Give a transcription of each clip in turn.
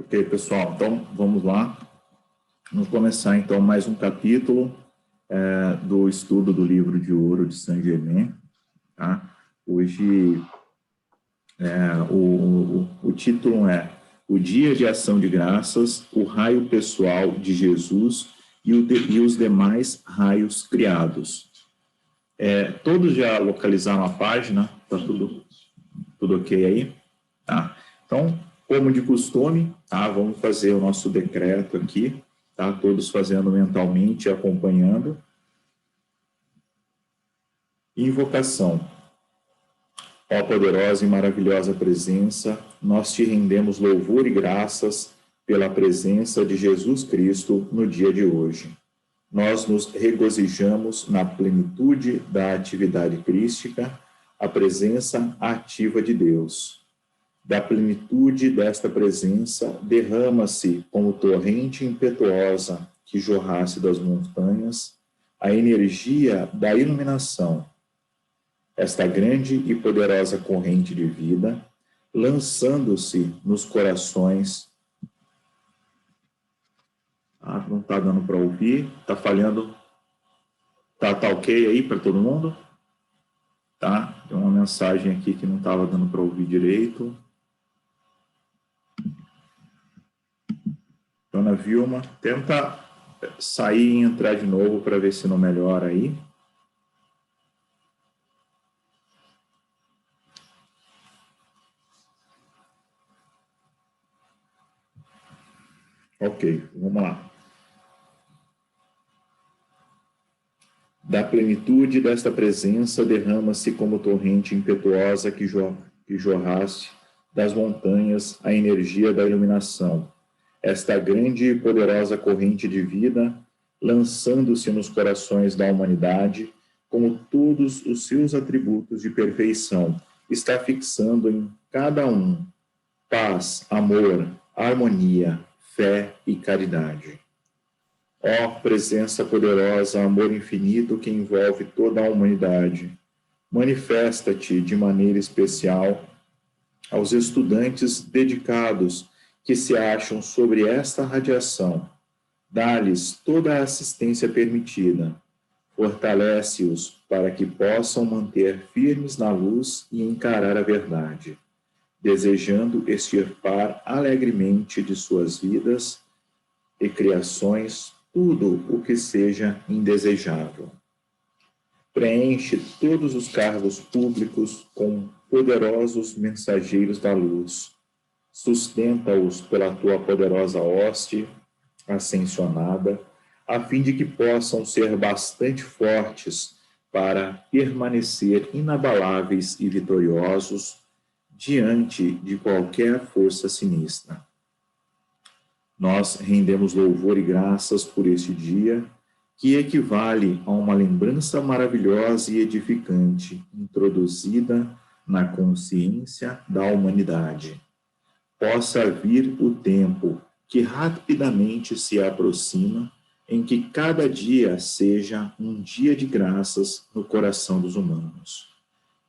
Ok, pessoal, então vamos lá. Vamos começar então mais um capítulo do estudo do livro de ouro de Saint-Germain. Tá? Hoje o título é O Dia de Ação de Graças, o raio pessoal de Jesus e os demais raios criados. Todos já localizaram a página? Está tudo ok aí? Tá? Então, como de costume, tá? Vamos fazer o nosso decreto aqui, tá? Todos fazendo mentalmente e acompanhando. Invocação. Ó poderosa e maravilhosa presença, nós te rendemos louvor e graças pela presença de Jesus Cristo no dia de hoje. Nós nos regozijamos na plenitude da atividade crística, a presença ativa de Deus. Da plenitude desta presença, derrama-se como torrente impetuosa que jorrasse das montanhas a energia da iluminação. Esta grande e poderosa corrente de vida, lançando-se nos corações. Não está dando para ouvir, está falhando. Tá ok aí para todo mundo? Tá? Tem uma mensagem aqui que não estava dando para ouvir direito. Dona Vilma, tenta sair e entrar de novo para ver se não melhora aí. Ok, vamos lá. Da plenitude desta presença derrama-se como torrente impetuosa que jorrasse das montanhas a energia da iluminação. Esta grande e poderosa corrente de vida, lançando-se nos corações da humanidade, como todos os seus atributos de perfeição, está fixando em cada um paz, amor, harmonia, fé e caridade. Ó presença poderosa, amor infinito que envolve toda a humanidade, manifesta-te de maneira especial aos estudantes dedicados que se acham sobre esta radiação. Dá-lhes toda a assistência permitida. Fortalece-os para que possam manter firmes na luz e encarar a verdade, desejando extirpar alegremente de suas vidas e criações tudo o que seja indesejável. Preenche todos os cargos públicos com poderosos mensageiros da luz. Sustenta-os pela tua poderosa hoste ascensionada, a fim de que possam ser bastante fortes para permanecer inabaláveis e vitoriosos diante de qualquer força sinistra. Nós rendemos louvor e graças por este dia, que equivale a uma lembrança maravilhosa e edificante, introduzida na consciência da humanidade. Possa vir o tempo que rapidamente se aproxima, em que cada dia seja um dia de graças no coração dos humanos.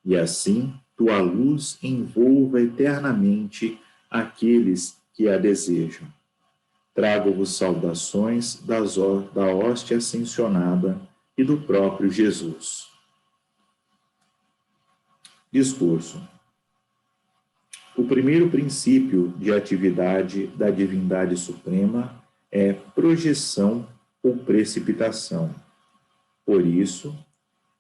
E assim, tua luz envolva eternamente aqueles que a desejam. Trago-vos saudações da hoste ascensionada e do próprio Jesus. Discurso. O primeiro princípio de atividade da divindade suprema é projeção ou precipitação. Por isso,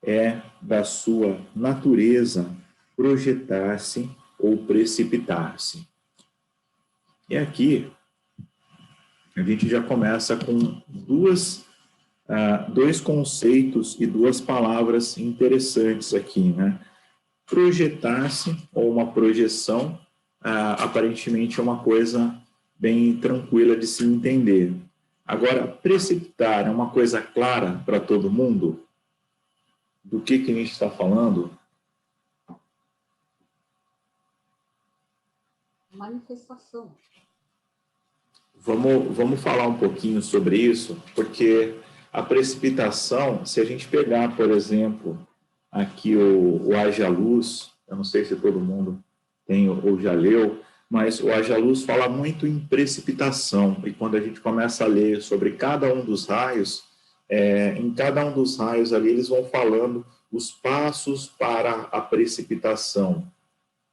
é da sua natureza projetar-se ou precipitar-se. E aqui, a gente já começa com dois conceitos e duas palavras interessantes aqui, né? Projetar-se ou uma projeção, aparentemente é uma coisa bem tranquila de se entender. Agora, precipitar é uma coisa clara para todo mundo? Do que a gente está falando? Manifestação. Vamos falar um pouquinho sobre isso, porque a precipitação, se a gente pegar, por exemplo, aqui o Haja Luz, eu não sei se todo mundo tem ou já leu, mas o Haja Luz fala muito em precipitação, e quando a gente começa a ler sobre cada um dos raios, em cada um dos raios ali eles vão falando os passos para a precipitação,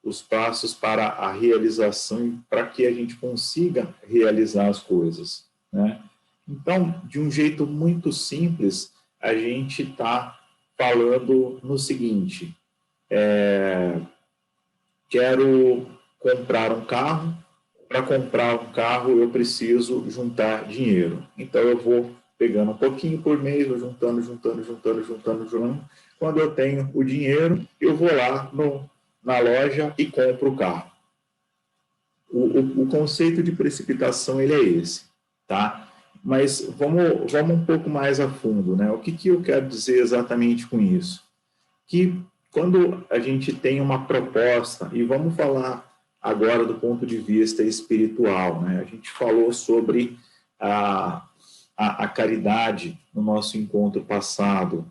os passos para a realização, para que a gente consiga realizar as coisas, né? Então, de um jeito muito simples, a gente está falando no seguinte: quero comprar um carro. Para comprar um carro, eu preciso juntar dinheiro. Então, eu vou pegando um pouquinho por mês, vou juntando. Quando eu tenho o dinheiro, eu vou lá na loja e compro o carro. O conceito de precipitação, ele é esse, tá? Mas vamos um pouco mais a fundo, né? O que eu quero dizer exatamente com isso? Que quando a gente tem uma proposta, e vamos falar agora do ponto de vista espiritual, né? A gente falou sobre a caridade no nosso encontro passado,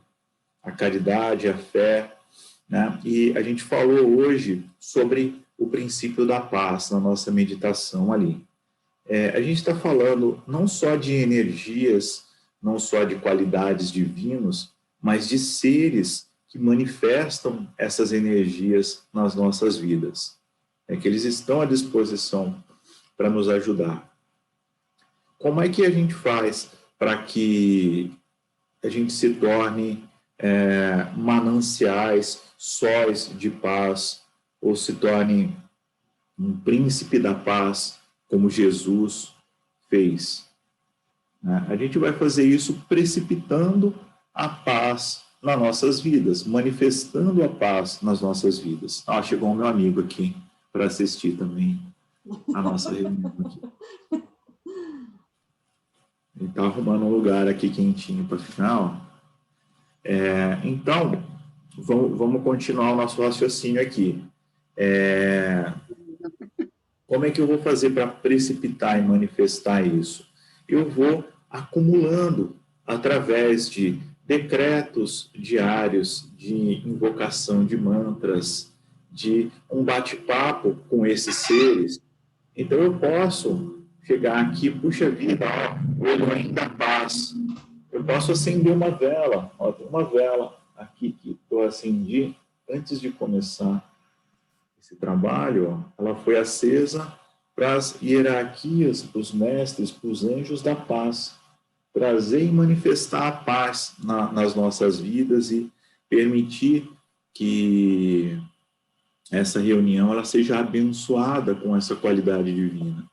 a caridade, a fé, né? E a gente falou hoje sobre o princípio da paz na nossa meditação ali. A gente está falando não só de energias, não só de qualidades divinas, mas de seres que manifestam essas energias nas nossas vidas. Que eles estão à disposição para nos ajudar. Como é que a gente faz para que a gente se torne mananciais, sóis de paz, ou se torne um príncipe da paz, como Jesus fez? A gente vai fazer isso precipitando a paz nas nossas vidas, manifestando a paz nas nossas vidas. Chegou o meu amigo aqui para assistir também a nossa reunião aqui. Ele está arrumando um lugar aqui quentinho para ficar. Então, vamos continuar o nosso raciocínio aqui. Como é que eu vou fazer para precipitar e manifestar isso? Eu vou acumulando através de decretos diários, de invocação de mantras, de um bate-papo com esses seres. Então, eu posso chegar aqui, puxa vida, o Elohim da paz. Eu posso acender uma vela. Tem uma vela aqui que eu acendi antes de começar esse trabalho. Ela foi acesa para as hierarquias, para os mestres, para os anjos da paz. Trazer e manifestar a paz nas nossas vidas e permitir que essa reunião ela seja abençoada com essa qualidade divina.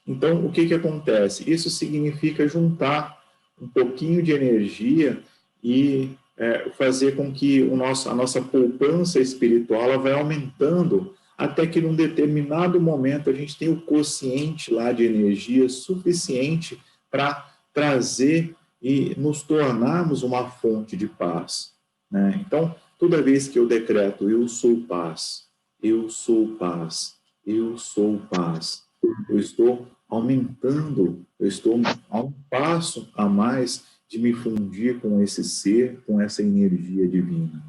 Então, o que acontece? Isso significa juntar um pouquinho de energia e fazer com que a nossa poupança espiritual ela vai aumentando até que num determinado momento a gente tem o quociente lá de energia suficiente para trazer e nos tornarmos uma fonte de paz, né? Então, toda vez que eu decreto eu sou paz, eu sou paz, eu sou paz, eu estou aumentando, eu estou a um passo a mais de me fundir com esse ser, com essa energia divina,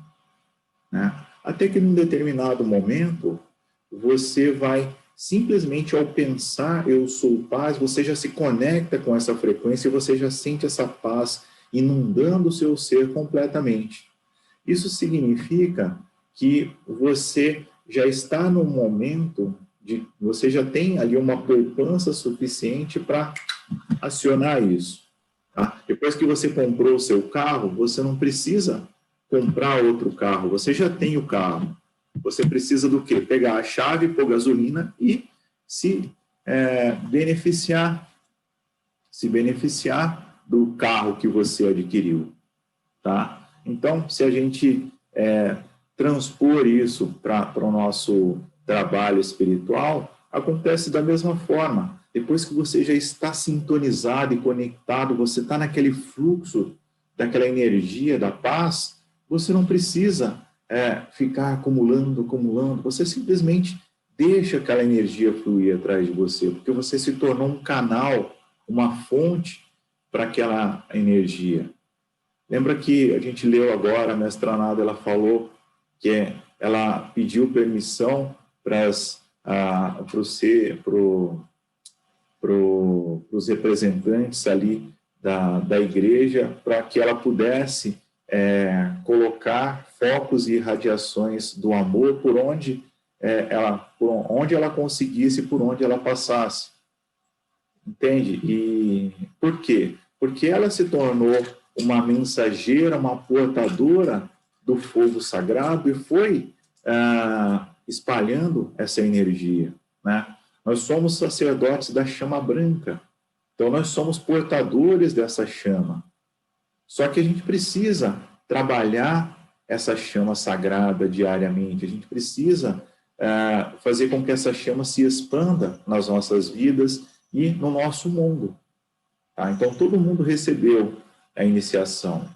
né? Até que num determinado momento, você vai simplesmente ao pensar eu sou paz, você já se conecta com essa frequência e você já sente essa paz inundando o seu ser completamente. Isso significa que você já está no momento você já tem ali uma poupança suficiente para acionar isso. Tá? Depois que você comprou o seu carro, você não precisa comprar outro carro, você já tem o carro. Você precisa do quê? Pegar a chave, pôr gasolina e se beneficiar do carro que você adquiriu. Tá? Então, se a gente transpor isso para o nosso trabalho espiritual, acontece da mesma forma. Depois que você já está sintonizado e conectado, você está naquele fluxo daquela energia da paz, você não precisa ficar acumulando, você simplesmente deixa aquela energia fluir atrás de você, porque você se tornou um canal, uma fonte para aquela energia. Lembra que a gente leu agora, a mestra Nada, ela falou que ela pediu permissão para os representantes ali da igreja, para que ela pudesse colocar focos e radiações do amor por onde ela conseguisse, por onde ela passasse. Entende? E por quê? Porque ela se tornou uma mensageira, uma portadora do fogo sagrado e foi espalhando essa energia, né? Nós somos sacerdotes da chama branca, então nós somos portadores dessa chama. Só que a gente precisa trabalhar essa chama sagrada diariamente, a gente precisa fazer com que essa chama se expanda nas nossas vidas e no nosso mundo. Tá? Então, todo mundo recebeu a iniciação.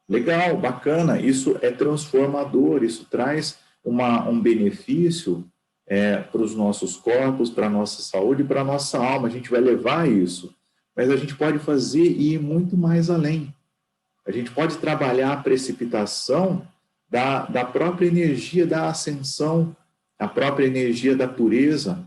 Legal, bacana, isso é transformador, isso traz um benefício para os nossos corpos, para a nossa saúde, para a nossa alma, a gente vai levar isso. Mas a gente pode fazer e ir muito mais além. A gente pode trabalhar a precipitação da própria energia da ascensão, a própria energia da pureza.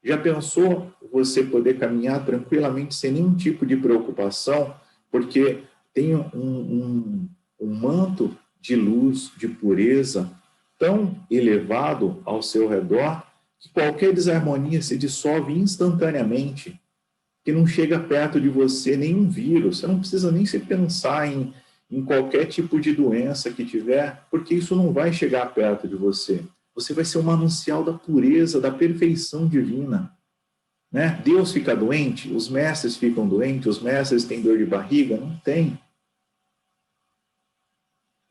Já pensou você poder caminhar tranquilamente sem nenhum tipo de preocupação, porque tem um manto de luz, de pureza tão elevado ao seu redor que qualquer desarmonia se dissolve instantaneamente, que não chega perto de você nenhum vírus, você não precisa nem se pensar em qualquer tipo de doença que tiver, porque isso não vai chegar perto de você. Você vai ser um manancial da pureza, da perfeição divina. Né? Deus fica doente, os mestres ficam doentes, os mestres têm dor de barriga? Não tem.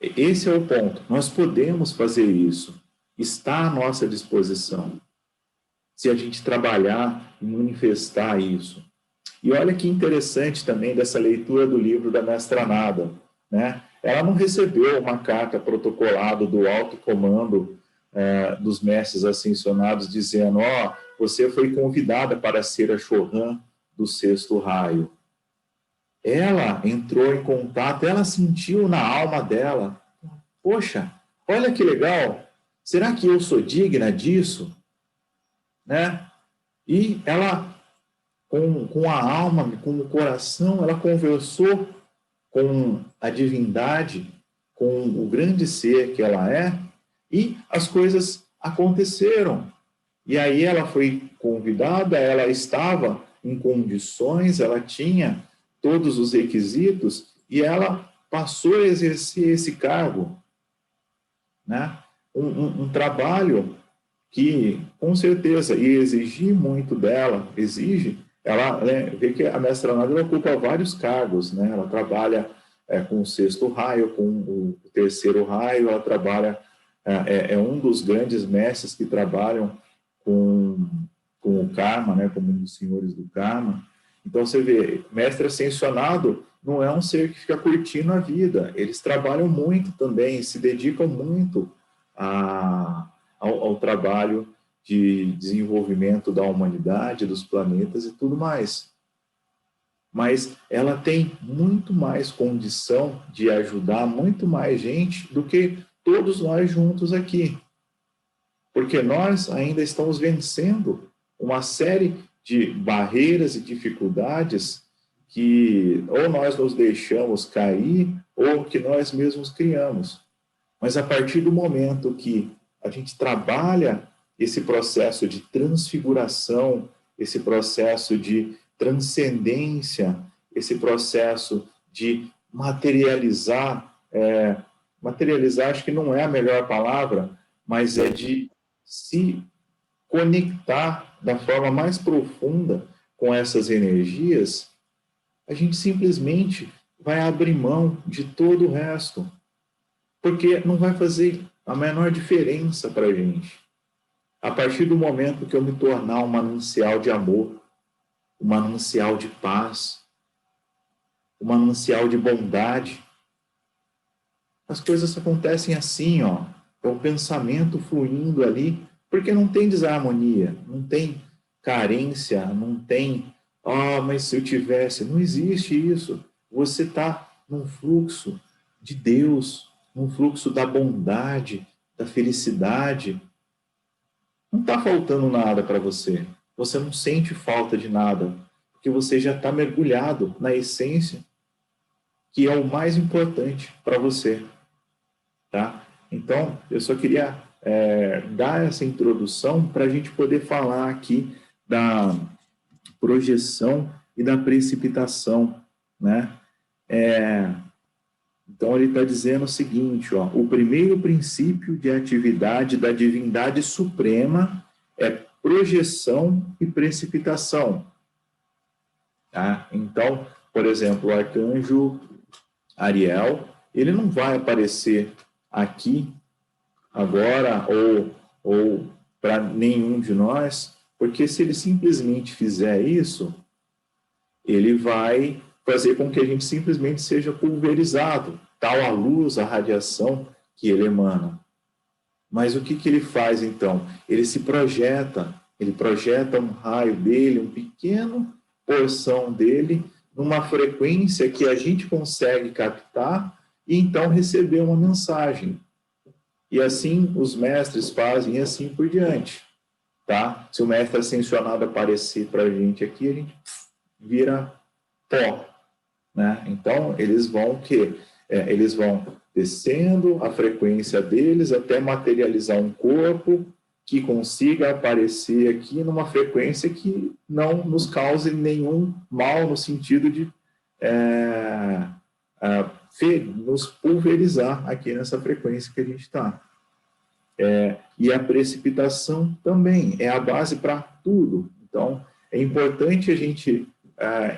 Esse é o ponto. Nós podemos fazer isso. Está à nossa disposição. Se a gente trabalhar e manifestar isso. E olha que interessante também dessa leitura do livro da Mestra Nada, né? Ela não recebeu uma carta protocolada do alto comando dos mestres ascensionados dizendo, você foi convidada para ser a Chohan do sexto raio. Ela entrou em contato, ela sentiu na alma dela, poxa, olha que legal, será que eu sou digna disso? Né? E ela, com a alma, com o coração, ela conversou com a divindade, com o grande ser que ela é, e as coisas aconteceram. E aí ela foi convidada, ela estava em condições, ela tinha todos os requisitos e ela passou a exercer esse cargo. Né? Um trabalho que, com certeza, ia exigir muito dela, ela vê que a Mestra Nada ocupa vários cargos, né? Ela trabalha com o sexto raio, com o terceiro raio, ela trabalha, é um dos grandes mestres que trabalham com o karma, né? Como um dos senhores do karma. Então, você vê, mestre ascensionado não é um ser que fica curtindo a vida, eles trabalham muito também, se dedicam muito ao trabalho de desenvolvimento da humanidade, dos planetas e tudo mais. Mas ela tem muito mais condição de ajudar muito mais gente do que todos nós juntos aqui. Porque nós ainda estamos vencendo uma série de barreiras e dificuldades que ou nós nos deixamos cair ou que nós mesmos criamos. Mas a partir do momento que a gente trabalha esse processo de transfiguração, esse processo de transcendência, esse processo de materializar, materializar acho que não é a melhor palavra, mas é de se conectar da forma mais profunda com essas energias, a gente simplesmente vai abrir mão de todo o resto, porque não vai fazer a menor diferença para a gente. A partir do momento que eu me tornar um manancial de amor, um manancial de paz, um manancial de bondade, as coisas acontecem assim, é o pensamento fluindo ali, porque não tem desarmonia, não tem carência, não tem, mas se eu tivesse, não existe isso. Você está num fluxo de Deus, num fluxo da bondade, da felicidade. não está faltando nada para você. Você não sente falta de nada, porque você já está mergulhado na essência, que é o mais importante para você, tá? Então, eu só queria dar essa introdução para a gente poder falar aqui da projeção e da precipitação, né? Então, ele está dizendo o seguinte, ó, o primeiro princípio de atividade da divindade suprema é projeção e precipitação. Tá? Então, por exemplo, o arcanjo Ariel, ele não vai aparecer aqui, agora, ou para nenhum de nós, porque se ele simplesmente fizer isso, ele vai fazer com que a gente simplesmente seja pulverizado, tal a luz, a radiação que ele emana. Mas o que ele faz, então? Ele se projeta, ele projeta um raio dele, uma pequena porção dele, numa frequência que a gente consegue captar e então receber uma mensagem. E assim os mestres fazem e assim por diante. Tá? Se o mestre ascensionado aparecer para a gente aqui, a gente vira pó. Né? Então, eles vão eles vão descendo a frequência deles até materializar um corpo que consiga aparecer aqui numa frequência que não nos cause nenhum mal no sentido de nos pulverizar aqui nessa frequência que a gente está. E a precipitação também é a base para tudo. Então, é importante a gente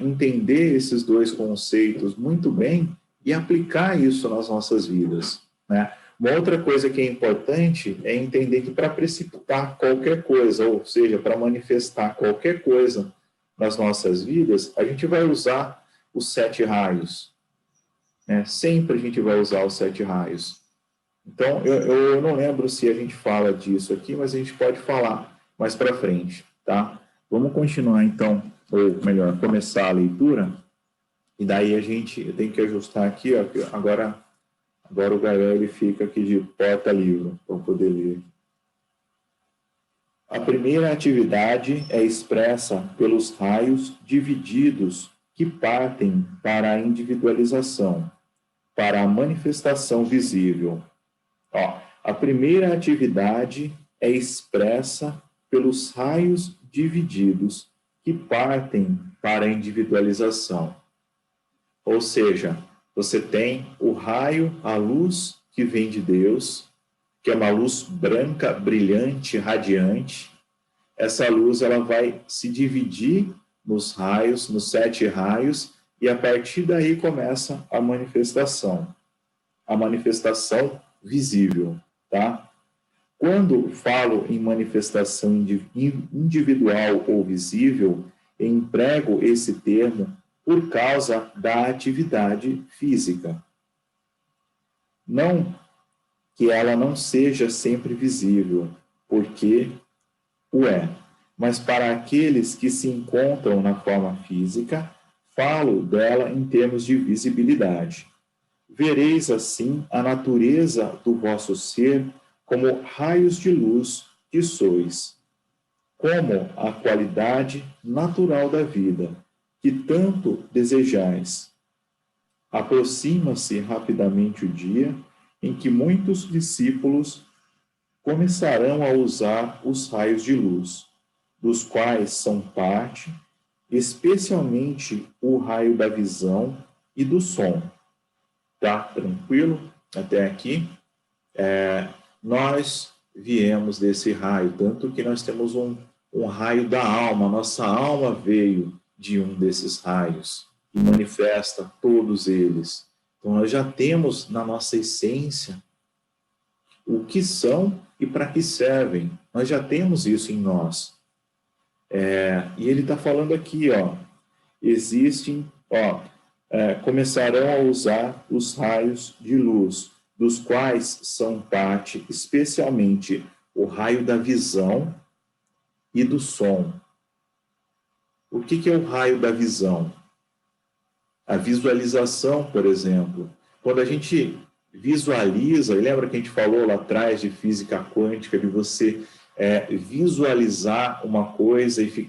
entender esses dois conceitos muito bem e aplicar isso nas nossas vidas, né? Uma outra coisa que é importante é entender que para precipitar qualquer coisa, ou seja, para manifestar qualquer coisa nas nossas vidas, a gente vai usar os 7 raios. Né? Sempre a gente vai usar os 7 raios. Então, eu não lembro se a gente fala disso aqui, mas a gente pode falar mais para frente, tá? Vamos continuar, então, ou melhor, começar a leitura, e daí eu tenho que ajustar aqui, ó, agora o Gael ele fica aqui de porta-livro, para poder ler. A primeira atividade é expressa pelos raios divididos que partem para a individualização, para a manifestação visível. Ó, a primeira atividade é expressa pelos raios divididos que partem para a individualização. Ou seja, você tem o raio, a luz que vem de Deus, que é uma luz branca, brilhante, radiante. Essa luz ela vai se dividir nos raios, nos 7 raios, e a partir daí começa a manifestação visível, tá? Quando falo em manifestação individual ou visível, eu emprego esse termo por causa da atividade física. Não que ela não seja sempre visível, porque o é, mas para aqueles que se encontram na forma física, falo dela em termos de visibilidade. Vereis assim a natureza do vosso ser como raios de luz que sois, como a qualidade natural da vida, que tanto desejais. Aproxima-se rapidamente o dia em que muitos discípulos começarão a usar os raios de luz, dos quais são parte, especialmente o raio da visão e do som. Tá tranquilo até aqui? Nós viemos desse raio, tanto que nós temos um raio da alma, nossa alma veio de um desses raios e manifesta todos eles. Então, nós já temos na nossa essência o que são e para que servem. Nós já temos isso em nós. E ele está falando aqui, ó, começarão a usar os raios de luz, dos quais são parte, especialmente, o raio da visão e do som. O que é o raio da visão? A visualização, por exemplo. Quando a gente visualiza, lembra que a gente falou lá atrás de física quântica, de você visualizar uma coisa e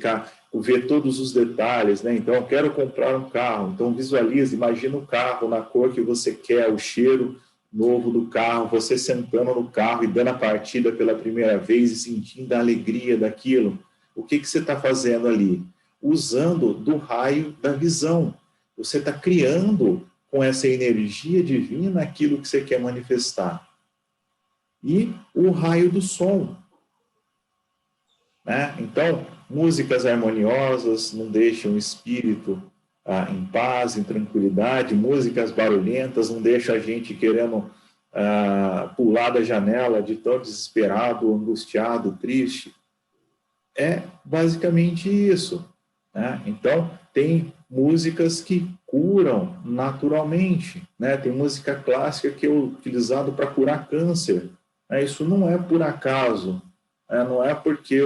ver todos os detalhes, né? Então, eu quero comprar um carro, então visualiza, imagina o carro na cor que você quer, o cheiro novo do carro, você sentando no carro e dando a partida pela primeira vez e sentindo a alegria daquilo. O que você está fazendo ali? Usando do raio da visão. Você está criando com essa energia divina aquilo que você quer manifestar. E o raio do som, né? Então, músicas harmoniosas não deixam o espírito em paz, em tranquilidade, músicas barulhentas não deixam a gente querendo pular da janela de tão desesperado, angustiado, triste. É basicamente isso, né? Então, tem músicas que curam naturalmente, né? Tem música clássica que é utilizada para curar câncer, né? Isso não é por acaso, né? Não é porque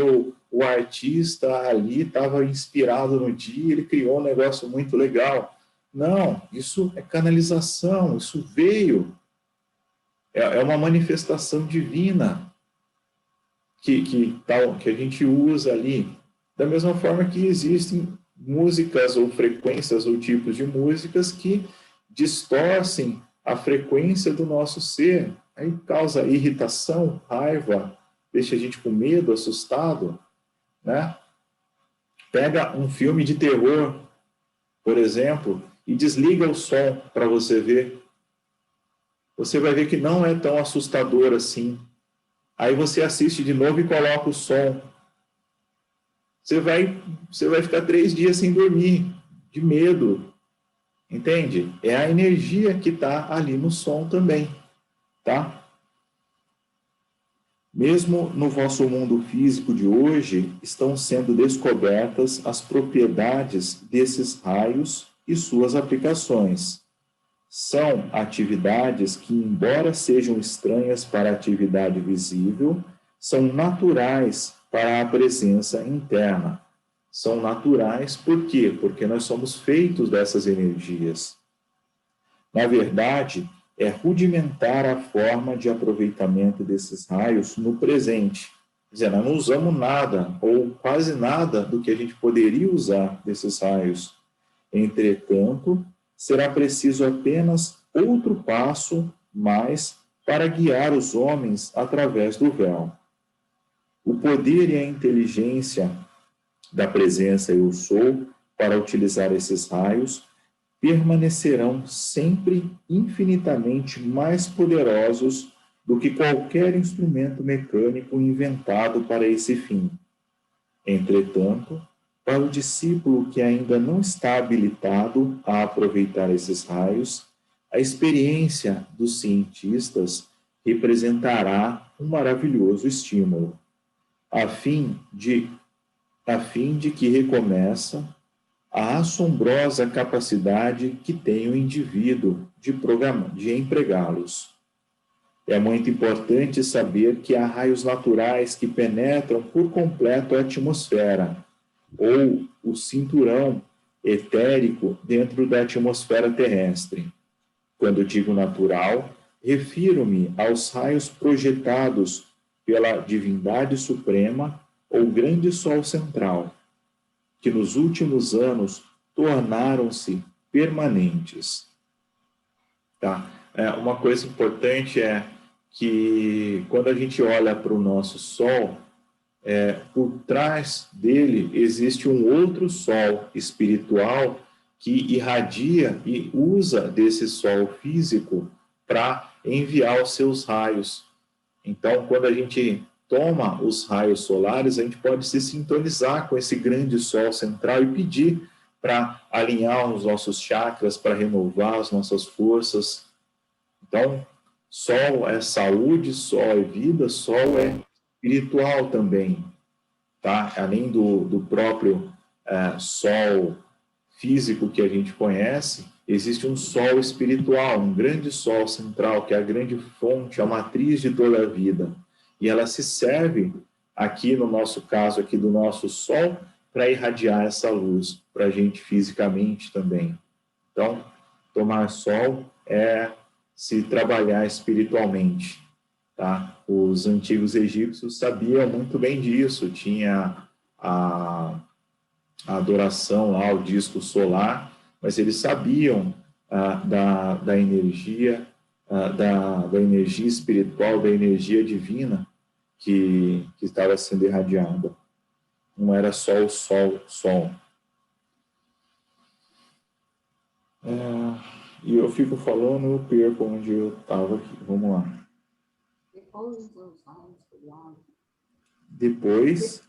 o artista ali estava inspirado no dia, ele criou um negócio muito legal. Não, isso é canalização, isso veio, é uma manifestação divina que a gente usa ali. Da mesma forma que existem músicas ou frequências ou tipos de músicas que distorcem a frequência do nosso ser, aí causa irritação, raiva, deixa a gente com medo, assustado, né? Pega um filme de terror, por exemplo, e desliga o som para você ver. Você vai ver que não é tão assustador assim. Aí você assiste de novo e coloca o som. Você vai ficar 3 dias sem dormir, de medo. Entende? É a energia que está ali no som também, tá? Mesmo no vosso mundo físico de hoje, estão sendo descobertas as propriedades desses raios e suas aplicações. São atividades que, embora sejam estranhas para a atividade visível, são naturais para a presença interna. São naturais por quê? Porque nós somos feitos dessas energias. Na verdade, é rudimentar a forma de aproveitamento desses raios no presente. Quer dizer, nós não usamos nada, ou quase nada, do que a gente poderia usar desses raios. Entretanto, será preciso apenas outro passo mais para guiar os homens através do véu. O poder e a inteligência da presença eu sou para utilizar esses raios permanecerão sempre infinitamente mais poderosos do que qualquer instrumento mecânico inventado para esse fim. Entretanto, para o discípulo que ainda não está habilitado a aproveitar esses raios, a experiência dos cientistas representará um maravilhoso estímulo, a fim de que recomeça a assombrosa capacidade que tem o indivíduo de empregá-los. É muito importante saber que há raios naturais que penetram por completo a atmosfera, ou o cinturão etérico dentro da atmosfera terrestre. Quando digo natural, refiro-me aos raios projetados pela divindade suprema ou grande sol central, que nos últimos anos tornaram-se permanentes. Tá? Uma coisa importante é que quando a gente olha para o nosso Sol, por trás dele existe um outro Sol espiritual que irradia e usa desse Sol físico para enviar os seus raios. Então, quando a gente toma os raios solares, a gente pode se sintonizar com esse grande Sol central e pedir para alinhar os nossos chakras, para renovar as nossas forças. Então, Sol é saúde, Sol é vida, Sol é espiritual também, tá? Além do próprio Sol físico que a gente conhece, existe um Sol espiritual, um grande Sol central, que é a grande fonte, a matriz de toda a vida. E ela se serve, aqui no nosso caso, aqui do nosso Sol, para irradiar essa luz para a gente fisicamente também. Então, tomar Sol é se trabalhar espiritualmente, tá? Os antigos egípcios sabiam muito bem disso, tinha a adoração lá ao disco solar, mas eles sabiam da energia, da energia espiritual, da energia divina que estava sendo irradiada. Não era só o sol. E eu fico falando, eu perco onde eu estava aqui. Vamos lá. Depois,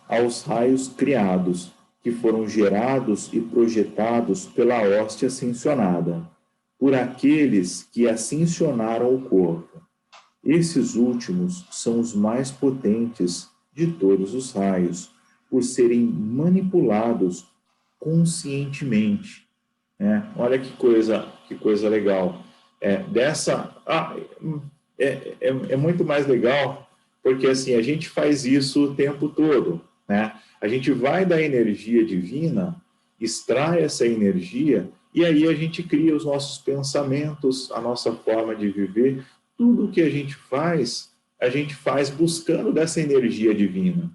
aos raios criados, que foram gerados e projetados pela hóstia ascensionada, por aqueles que ascensionaram o corpo. Esses últimos são os mais potentes de todos os raios, por serem manipulados conscientemente. Olha que coisa legal. É muito mais legal, porque assim, a gente faz isso o tempo todo, né? A gente vai da energia divina, extrai essa energia, e aí a gente cria os nossos pensamentos, a nossa forma de viver. Tudo o que a gente faz buscando dessa energia divina.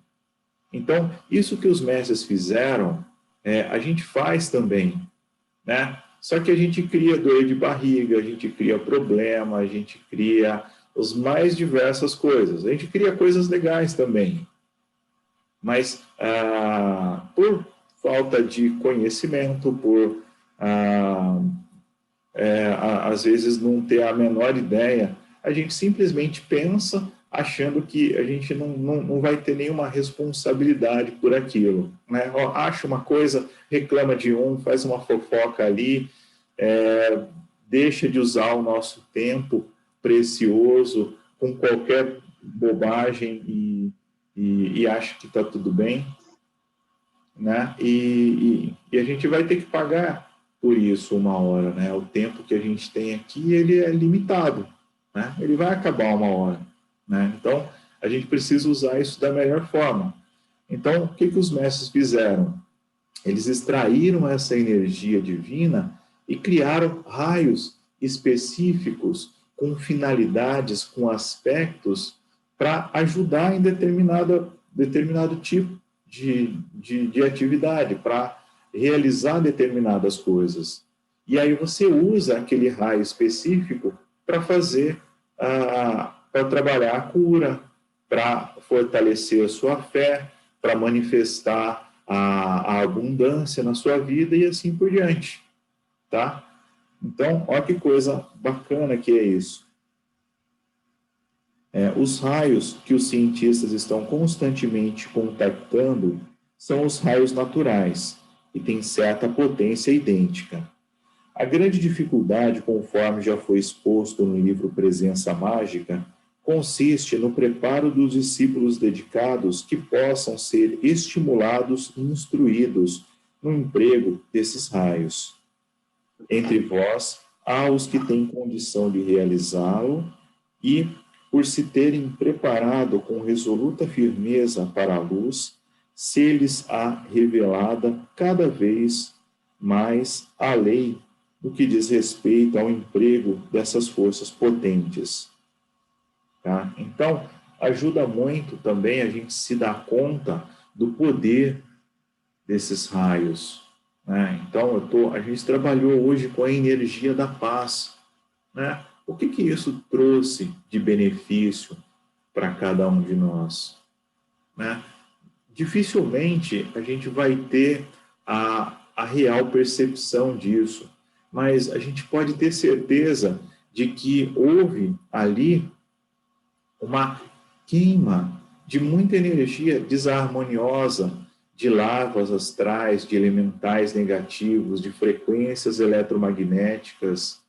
Então, isso que os mestres fizeram, a gente faz também, né? Só que a gente cria dor de barriga, a gente cria problema, a gente cria as mais diversas coisas. A gente cria coisas legais também. Mas, por falta de conhecimento, por, às vezes, não ter a menor ideia, a gente simplesmente pensa achando que a gente não vai ter nenhuma responsabilidade por aquilo, né? Acha uma coisa, reclama de faz uma fofoca ali, deixa de usar o nosso tempo precioso com qualquer bobagem e acha que está tudo bem, né? E a gente vai ter que pagar por isso uma hora, né? O tempo que a gente tem aqui, ele é limitado, né? Ele vai acabar uma hora, né? Então, a gente precisa usar isso da melhor forma. Então, o que os mestres fizeram? Eles extraíram essa energia divina e criaram raios específicos com finalidades, com aspectos para ajudar em determinado tipo de atividade, para realizar determinadas coisas. E aí você usa aquele raio específico para fazer, para trabalhar a cura, para fortalecer a sua fé, para manifestar a abundância na sua vida e assim por diante, tá? Então, olha que coisa bacana que é isso. Os raios que os cientistas estão constantemente contactando são os raios naturais, e têm certa potência idêntica. A grande dificuldade, conforme já foi exposto no livro Presença Mágica, consiste no preparo dos discípulos dedicados que possam ser estimulados e instruídos no emprego desses raios. Entre vós, há os que têm condição de realizá-lo e, por se terem preparado com resoluta firmeza para a luz, ser-lhes-á revelada cada vez mais a lei no que diz respeito ao emprego dessas forças potentes. Tá? Então, ajuda muito também a gente se dar conta do poder desses raios, né? Então, a gente trabalhou hoje com a energia da paz, né? O que isso trouxe de benefício para cada um de nós, né? Dificilmente a gente vai ter a real percepção disso, mas a gente pode ter certeza de que houve ali uma queima de muita energia desarmoniosa, de lavas astrais, de elementais negativos, de frequências eletromagnéticas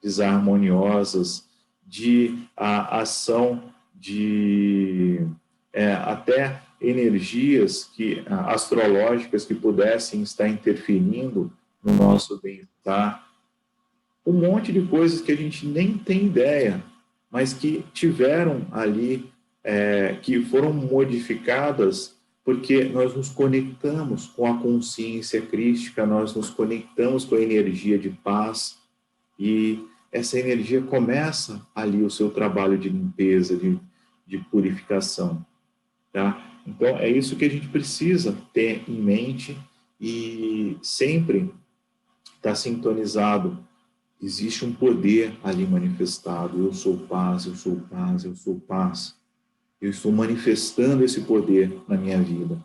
desarmoniosas, de ação de até energias astrológicas que pudessem estar interferindo no nosso bem-estar. Um monte de coisas que a gente nem tem ideia, mas que tiveram ali, que foram modificadas porque nós nos conectamos com a consciência crística, nós nos conectamos com a energia de paz e essa energia começa ali o seu trabalho de limpeza, de purificação, tá? Então, é isso que a gente precisa ter em mente e sempre estar sintonizado. Existe um poder ali manifestado. Eu sou paz, eu sou paz, eu sou paz. Eu estou manifestando esse poder na minha vida.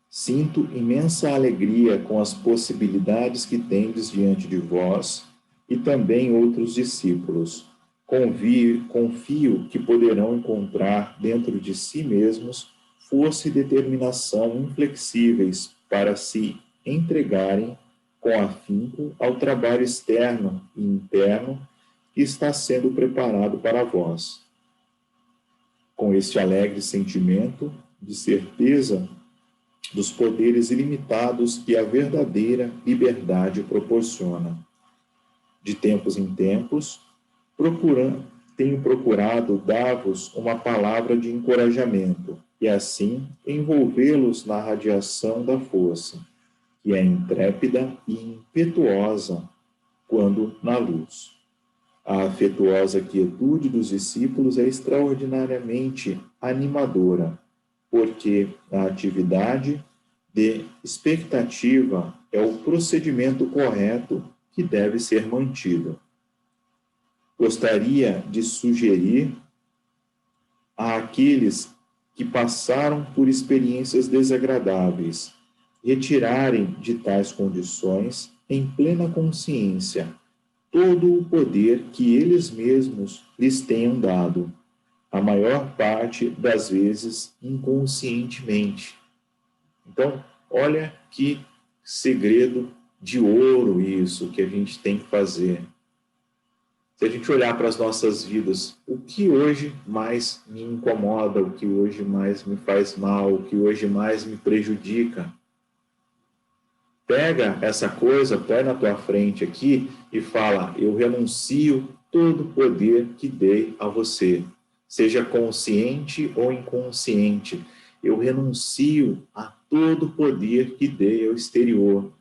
Sinto imensa alegria com as possibilidades que tendes diante de vós e também outros discípulos. Confio que poderão encontrar dentro de si mesmos força e determinação inflexíveis para se entregarem com afinco ao trabalho externo e interno que está sendo preparado para vós. Com este alegre sentimento de certeza dos poderes ilimitados que a verdadeira liberdade proporciona. De tempos em tempos, tenho procurado dar-vos uma palavra de encorajamento e assim envolvê-los na radiação da força, que é intrépida e impetuosa quando na luz. A afetuosa quietude dos discípulos é extraordinariamente animadora, porque a atividade de expectativa é o procedimento correto que deve ser mantido. Gostaria de sugerir àqueles que passaram por experiências desagradáveis retirarem de tais condições, em plena consciência, todo o poder que eles mesmos lhes tenham dado, a maior parte das vezes inconscientemente. Então, olha que segredo de ouro isso que a gente tem que fazer. Se a gente olhar para as nossas vidas, o que hoje mais me incomoda, o que hoje mais me faz mal, o que hoje mais me prejudica, pega essa coisa, põe na tua frente aqui e fala: eu renuncio todo o poder que dei a você, seja consciente ou inconsciente. Eu renuncio a todo o poder que dei ao exterior.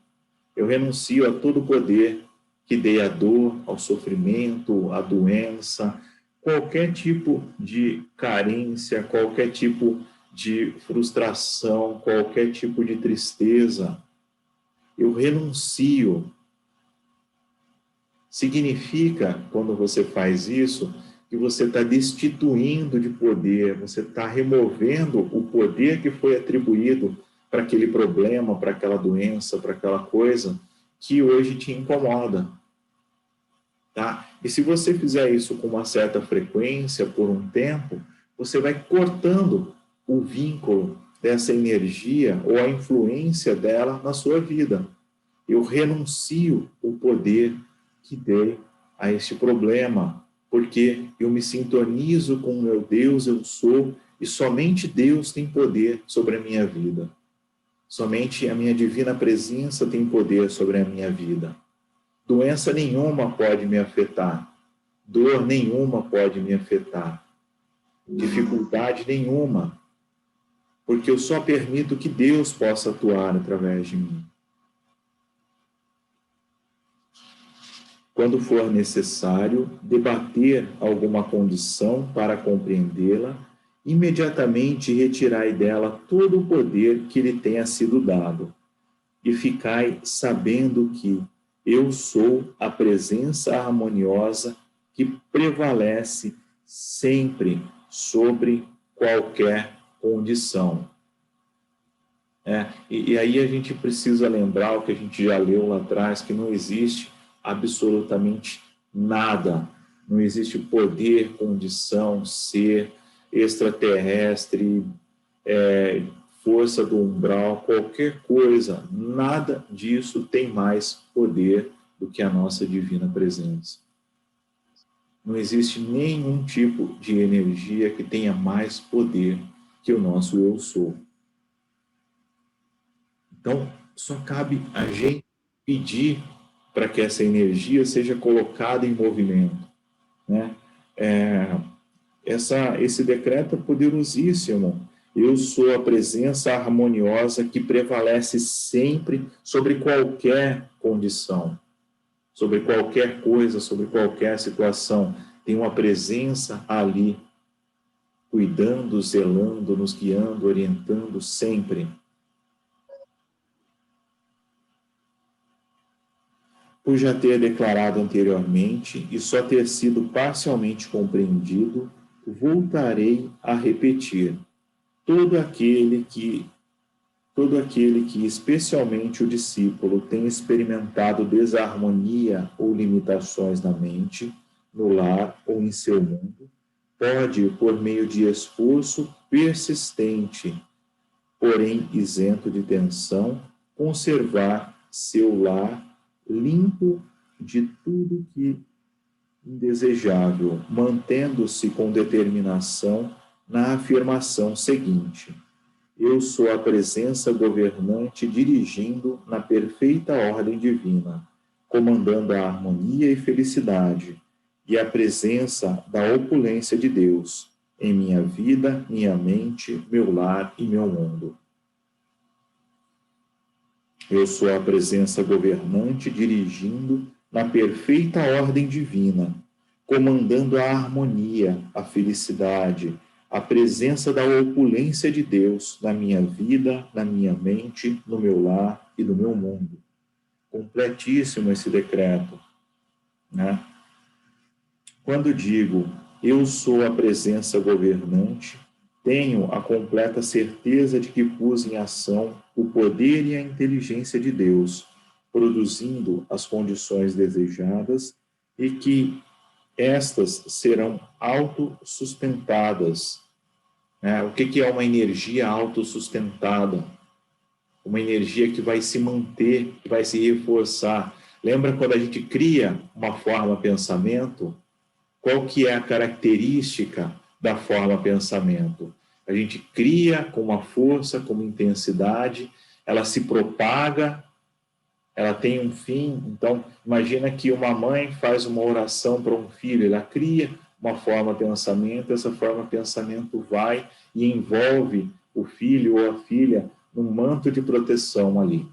Eu renuncio a todo o poder que dei à dor, ao sofrimento, à doença, qualquer tipo de carência, qualquer tipo de frustração, qualquer tipo de tristeza. Eu renuncio. Significa, quando você faz isso, que você está destituindo de poder, você está removendo o poder que foi atribuído para aquele problema, para aquela doença, para aquela coisa que hoje te incomoda. Tá? E se você fizer isso com uma certa frequência, por um tempo, você vai cortando o vínculo dessa energia ou a influência dela na sua vida. Eu renuncio o poder que dei a este problema, porque eu me sintonizo com o meu Deus, eu sou, e somente Deus tem poder sobre a minha vida. Somente a minha divina presença tem poder sobre a minha vida. Doença nenhuma pode me afetar, dor nenhuma pode me afetar, dificuldade nenhuma, porque eu só permito que Deus possa atuar através de mim. Quando for necessário debater alguma condição para compreendê-la, imediatamente retirai dela todo o poder que lhe tenha sido dado, e ficai sabendo que eu sou a presença harmoniosa que prevalece sempre sobre qualquer condição. E aí a gente precisa lembrar o que a gente já leu lá atrás, que não existe absolutamente nada. Não existe poder, condição, ser extraterrestre, força do umbral, qualquer coisa. Nada disso tem mais poder do que a nossa divina presença. Não existe nenhum tipo de energia que tenha mais poder que o nosso eu sou. Então, só cabe a gente pedir para que essa energia seja colocada em movimento, né? Esse decreto é poderosíssimo Eu sou a presença harmoniosa que prevalece sempre sobre qualquer condição, sobre qualquer coisa, sobre qualquer situação. Tem uma presença ali, cuidando, zelando, nos guiando, orientando sempre. Por já ter declarado anteriormente e só ter sido parcialmente compreendido, voltarei a repetir. Todo aquele que, especialmente o discípulo, tem experimentado desarmonia ou limitações na mente, no lar ou em seu mundo, pode, por meio de esforço persistente, porém isento de tensão, conservar seu lar limpo de tudo que indesejável, mantendo-se com determinação na afirmação seguinte: eu sou a presença governante dirigindo na perfeita ordem divina, comandando a harmonia e felicidade, e a presença da opulência de Deus em minha vida, minha mente, meu lar e meu mundo. Eu sou a presença governante dirigindo na perfeita ordem divina, comandando a harmonia, a felicidade, a presença da opulência de Deus na minha vida, na minha mente, no meu lar e no meu mundo. Completíssimo esse decreto, né? Quando digo, eu sou a presença governante, tenho a completa certeza de que pus em ação o poder e a inteligência de Deus, produzindo as condições desejadas e que estas serão autossustentadas. O que é uma energia autossustentada? Uma energia que vai se manter, que vai se reforçar. Lembra quando a gente cria uma forma pensamento? Qual que é a característica da forma pensamento? A gente cria com uma força, com uma intensidade, ela se propaga, ela tem um fim. Então, imagina que uma mãe faz uma oração para um filho, ela cria uma forma pensamento, essa forma pensamento vai e envolve o filho ou a filha num manto de proteção ali.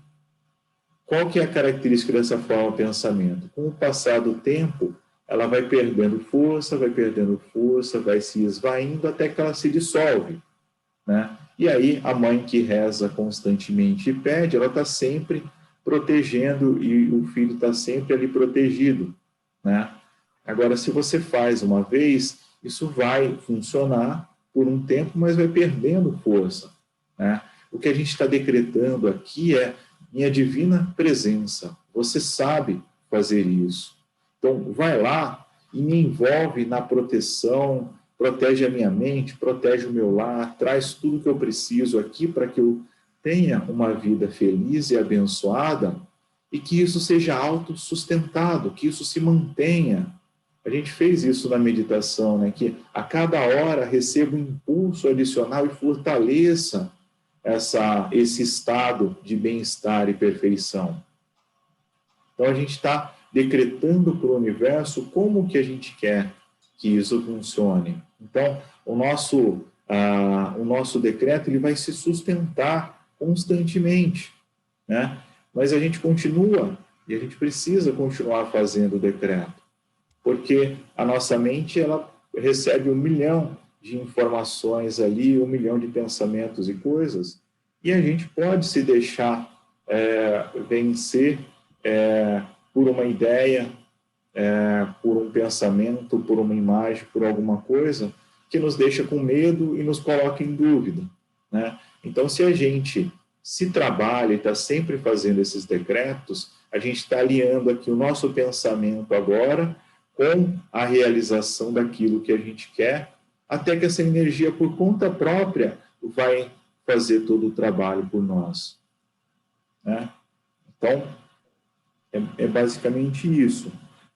Qual que é a característica dessa forma pensamento? Com o passar do tempo, ela vai perdendo força, vai se esvaindo até que ela se dissolve, né? E aí a mãe que reza constantemente e pede, ela está sempre protegendo e o filho está sempre ali protegido, né? Agora, se você faz uma vez, isso vai funcionar por um tempo, mas vai perdendo força, né? O que a gente está decretando aqui é minha divina presença. Você sabe fazer isso. Então, vai lá e me envolve na proteção, protege a minha mente, protege o meu lar, traz tudo que eu preciso aqui para que eu tenha uma vida feliz e abençoada e que isso seja autossustentado, que isso se mantenha. A gente fez isso na meditação, né? Que a cada hora receba um impulso adicional e fortaleça esse estado de bem-estar e perfeição. Então, a gente está decretando para o universo como que a gente quer que isso funcione. Então, o nosso decreto ele vai se sustentar constantemente, né? Mas a gente continua e a gente precisa continuar fazendo o decreto, porque a nossa mente ela recebe 1 milhão de informações ali, 1 milhão de pensamentos e coisas, e a gente pode se deixar vencer por uma ideia, por um pensamento, por uma imagem, por alguma coisa que nos deixa com medo e nos coloca em dúvida, né? Então, se a gente se trabalha e está sempre fazendo esses decretos, a gente está alinhando aqui o nosso pensamento agora com a realização daquilo que a gente quer, até que essa energia, por conta própria, vai fazer todo o trabalho por nós, né? Então, é basicamente isso.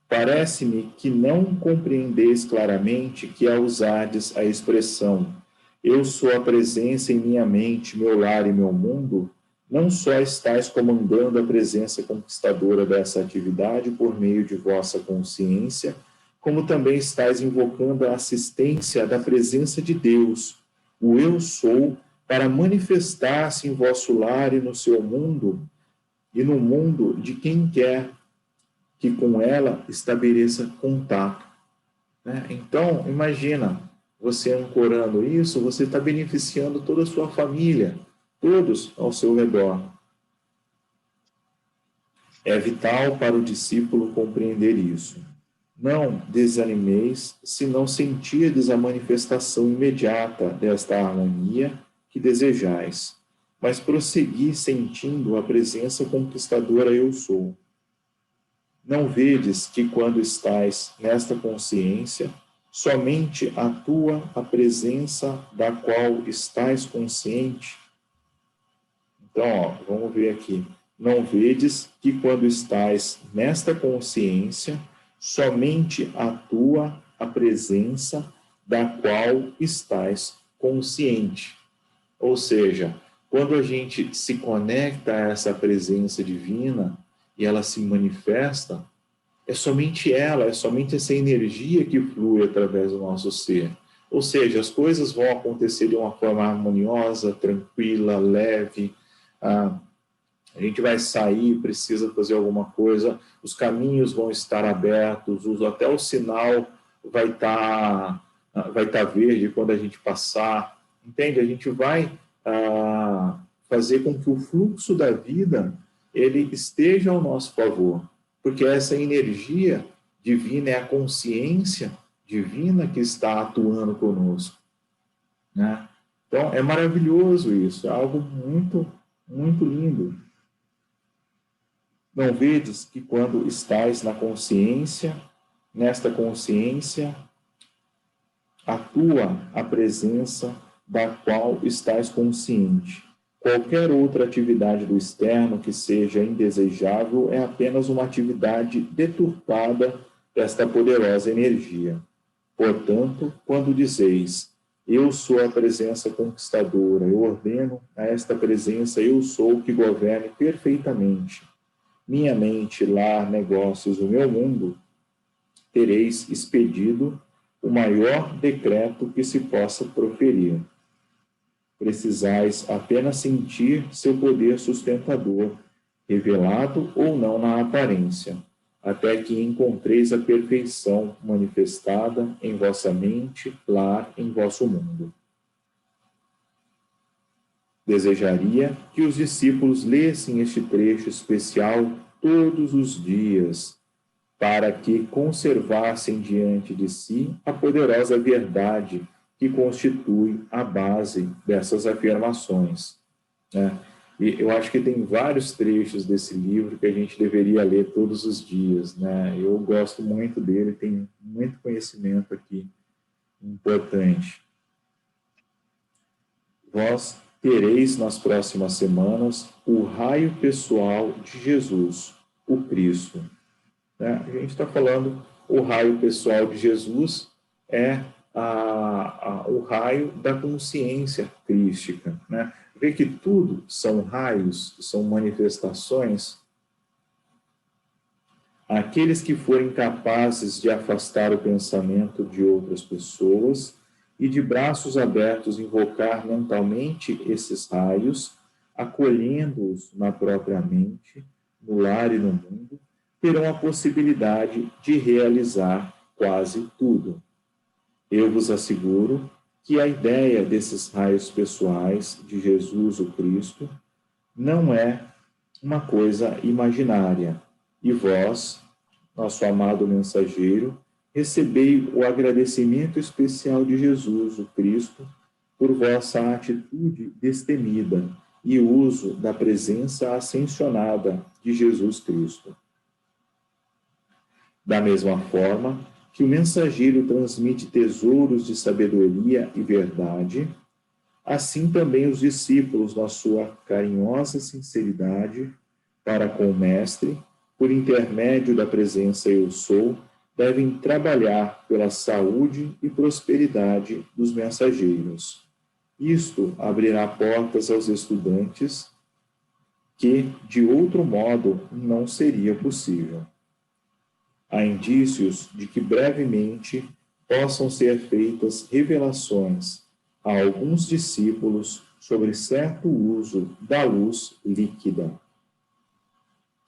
Parece-me que não compreendeis claramente que ao usardes a expressão eu sou a presença em minha mente, meu lar e meu mundo, não só estáis comandando a presença conquistadora dessa atividade por meio de vossa consciência, como também estáis invocando a assistência da presença de Deus, o eu sou para manifestar-se em vosso lar e no seu mundo, e no mundo de quem quer que com ela estabeleça contato. Né? Então, imagina, você ancorando isso, você está beneficiando toda a sua família, todos ao seu redor. É vital para o discípulo compreender isso. Não desanimeis se não sentirdes a manifestação imediata desta harmonia que desejais, mas prossegui sentindo a presença conquistadora eu sou. Não vedes que quando estais nesta consciência, somente atua a presença da qual estais consciente? Então, vamos ver aqui. Não vedes que quando estais nesta consciência, somente atua a presença da qual estais consciente. Ou seja, quando a gente se conecta a essa presença divina e ela se manifesta, é somente ela, é somente essa energia que flui através do nosso ser. Ou seja, as coisas vão acontecer de uma forma harmoniosa, tranquila, leve. A gente vai sair, precisa fazer alguma coisa, os caminhos vão estar abertos, até o sinal vai estar verde quando a gente passar. Entende? A gente vai fazer com que o fluxo da vida ele esteja ao nosso favor, porque essa energia divina é a consciência divina que está atuando conosco, né? Então, é maravilhoso isso, é algo muito, muito lindo. Não vedes que quando estais na consciência, nesta consciência, atua a presença da qual estais consciente. Qualquer outra atividade do externo que seja indesejável é apenas uma atividade deturpada desta poderosa energia. Portanto, quando dizeis, eu sou a presença conquistadora, eu ordeno a esta presença, eu sou que governe perfeitamente minha mente, lar, negócios, o meu mundo, tereis expedido o maior decreto que se possa proferir. Precisais apenas sentir seu poder sustentador, revelado ou não na aparência, até que encontreis a perfeição manifestada em vossa mente, lar, em vosso mundo. Desejaria que os discípulos lessem este trecho especial todos os dias, para que conservassem diante de si a poderosa verdade que constitui a base dessas afirmações, né? E eu acho que tem vários trechos desse livro que a gente deveria ler todos os dias, né? Eu gosto muito dele, tem muito conhecimento aqui importante. Vós tereis nas próximas semanas o raio pessoal de Jesus, o Cristo. A gente está falando, o raio pessoal de Jesus é o raio da consciência crística, né? Vê que tudo são raios, são manifestações. Aqueles que forem capazes de afastar o pensamento de outras pessoas e de braços abertos invocar mentalmente esses raios, acolhendo-os na própria mente, no lar e no mundo, terão a possibilidade de realizar quase tudo. Eu vos asseguro que a ideia desses raios pessoais de Jesus, o Cristo, não é uma coisa imaginária. E vós, nosso amado mensageiro, recebei o agradecimento especial de Jesus, o Cristo, por vossa atitude destemida e uso da presença ascensionada de Jesus Cristo. Da mesma forma que o mensageiro transmite tesouros de sabedoria e verdade, assim também os discípulos, na sua carinhosa sinceridade para com o Mestre, por intermédio da presença Eu Sou, devem trabalhar pela saúde e prosperidade dos mensageiros. Isto abrirá portas aos estudantes que, de outro modo, não seria possível. Há indícios de que brevemente possam ser feitas revelações a alguns discípulos sobre certo uso da luz líquida.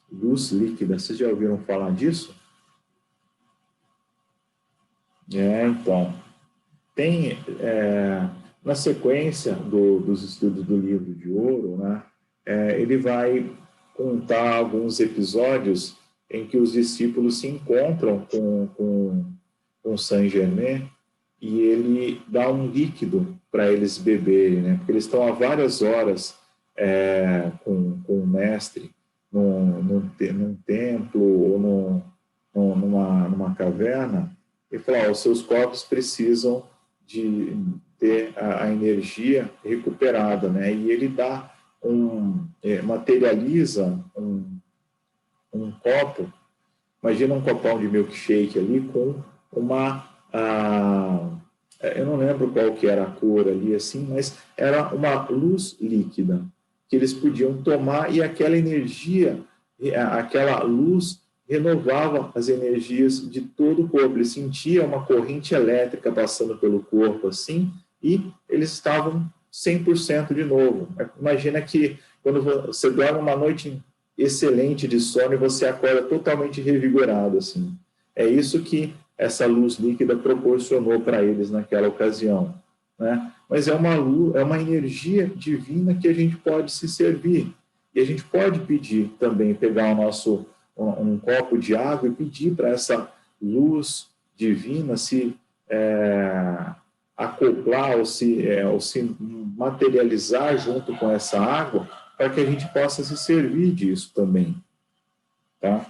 Luz líquida, vocês já ouviram falar disso? Então, tem, na sequência dos estudos do Livro de Ouro, né, ele vai contar alguns episódios em que os discípulos se encontram com Saint-Germain e ele dá um líquido para eles beberem, né, porque eles estão há várias horas com o mestre num templo ou numa caverna. Ele falou, os seus corpos precisam de ter a energia recuperada, né? E ele dá materializa um copo, imagina um copão de milkshake ali com eu não lembro qual que era a cor ali, assim, mas era uma luz líquida que eles podiam tomar e aquela energia, aquela luz renovava as energias de todo o corpo. Ele sentia uma corrente elétrica passando pelo corpo, assim, e eles estavam 100% de novo. Imagina que quando você dorme uma noite excelente de sono e você acorda totalmente revigorado, assim. É isso que essa luz líquida proporcionou para eles naquela ocasião, né? Mas é uma luz, é uma energia divina que a gente pode se servir. E a gente pode pedir também, pegar um copo de água e pedir para essa luz divina se acoplar ou se materializar junto com essa água, para que a gente possa se servir disso também. Tá?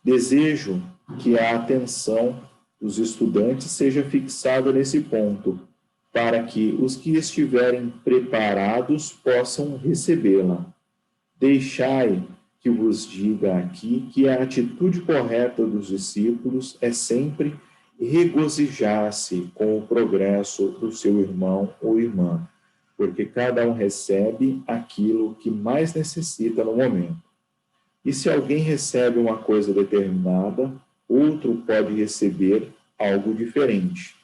Desejo que a atenção dos estudantes seja fixada nesse ponto, para que os que estiverem preparados possam recebê-la. Deixai que vos diga aqui que a atitude correta dos discípulos é sempre regozijar-se com o progresso do seu irmão ou irmã, porque cada um recebe aquilo que mais necessita no momento. E se alguém recebe uma coisa determinada, outro pode receber algo diferente.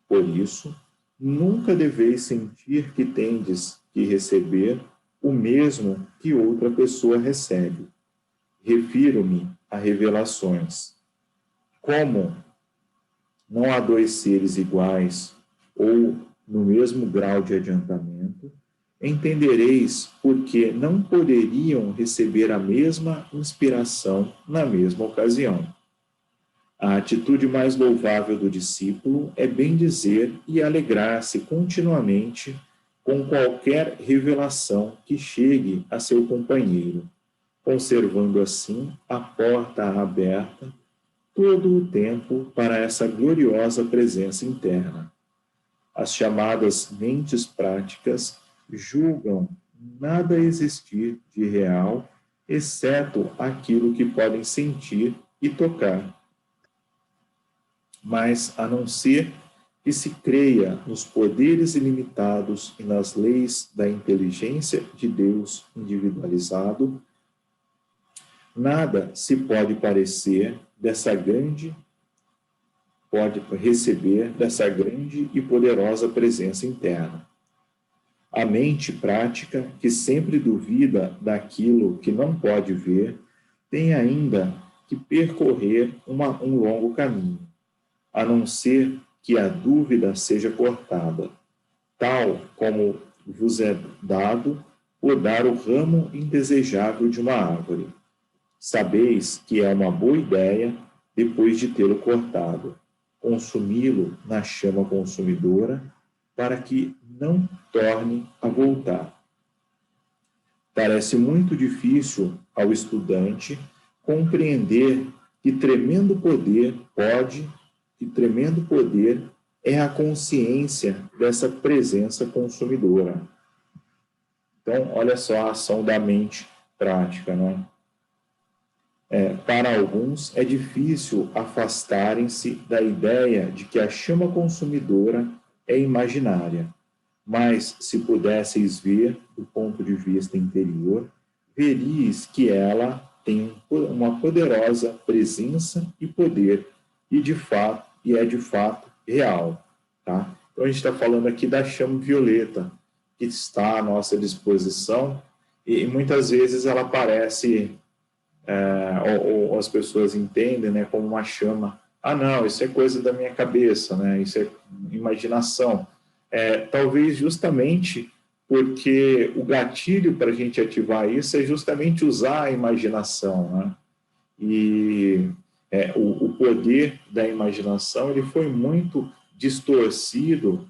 Por isso, nunca deveis sentir que tendes que receber o mesmo que outra pessoa recebe. Refiro-me a revelações. Como não há dois seres iguais ou no mesmo grau de adiantamento, entendereis porque não poderiam receber a mesma inspiração na mesma ocasião. A atitude mais louvável do discípulo é bendizer e alegrar-se continuamente com qualquer revelação que chegue a seu companheiro, conservando assim a porta aberta todo o tempo para essa gloriosa presença interna. As chamadas mentes práticas julgam nada existir de real, exceto aquilo que podem sentir e tocar. Mas, a não ser que se creia nos poderes ilimitados e nas leis da inteligência de Deus individualizado, nada se pode receber dessa grande e poderosa presença interna. A mente prática, que sempre duvida daquilo que não pode ver, tem ainda que percorrer um longo caminho, a não ser que a dúvida seja cortada, tal como vos é dado podar o ramo indesejável de uma árvore. Sabeis que é uma boa ideia, depois de tê-lo cortado, consumi-lo na chama consumidora, para que não torne a voltar. Parece muito difícil ao estudante compreender que tremendo poder é a consciência dessa presença consumidora. Então, olha só a ação da mente prática, né? Para alguns, é difícil afastarem-se da ideia de que a chama consumidora é imaginária, mas se pudesseis ver do ponto de vista interior, veríeis que ela tem uma poderosa presença e poder, e é de fato real. Tá? Então, a gente está falando aqui da chama violeta, que está à nossa disposição, e muitas vezes ela aparece, ou as pessoas entendem, né, como uma chama. Ah, não, isso é coisa da minha cabeça, né? Isso é imaginação. Talvez justamente porque o gatilho para a gente ativar isso é justamente usar a imaginação, né? E o poder da imaginação ele foi muito distorcido,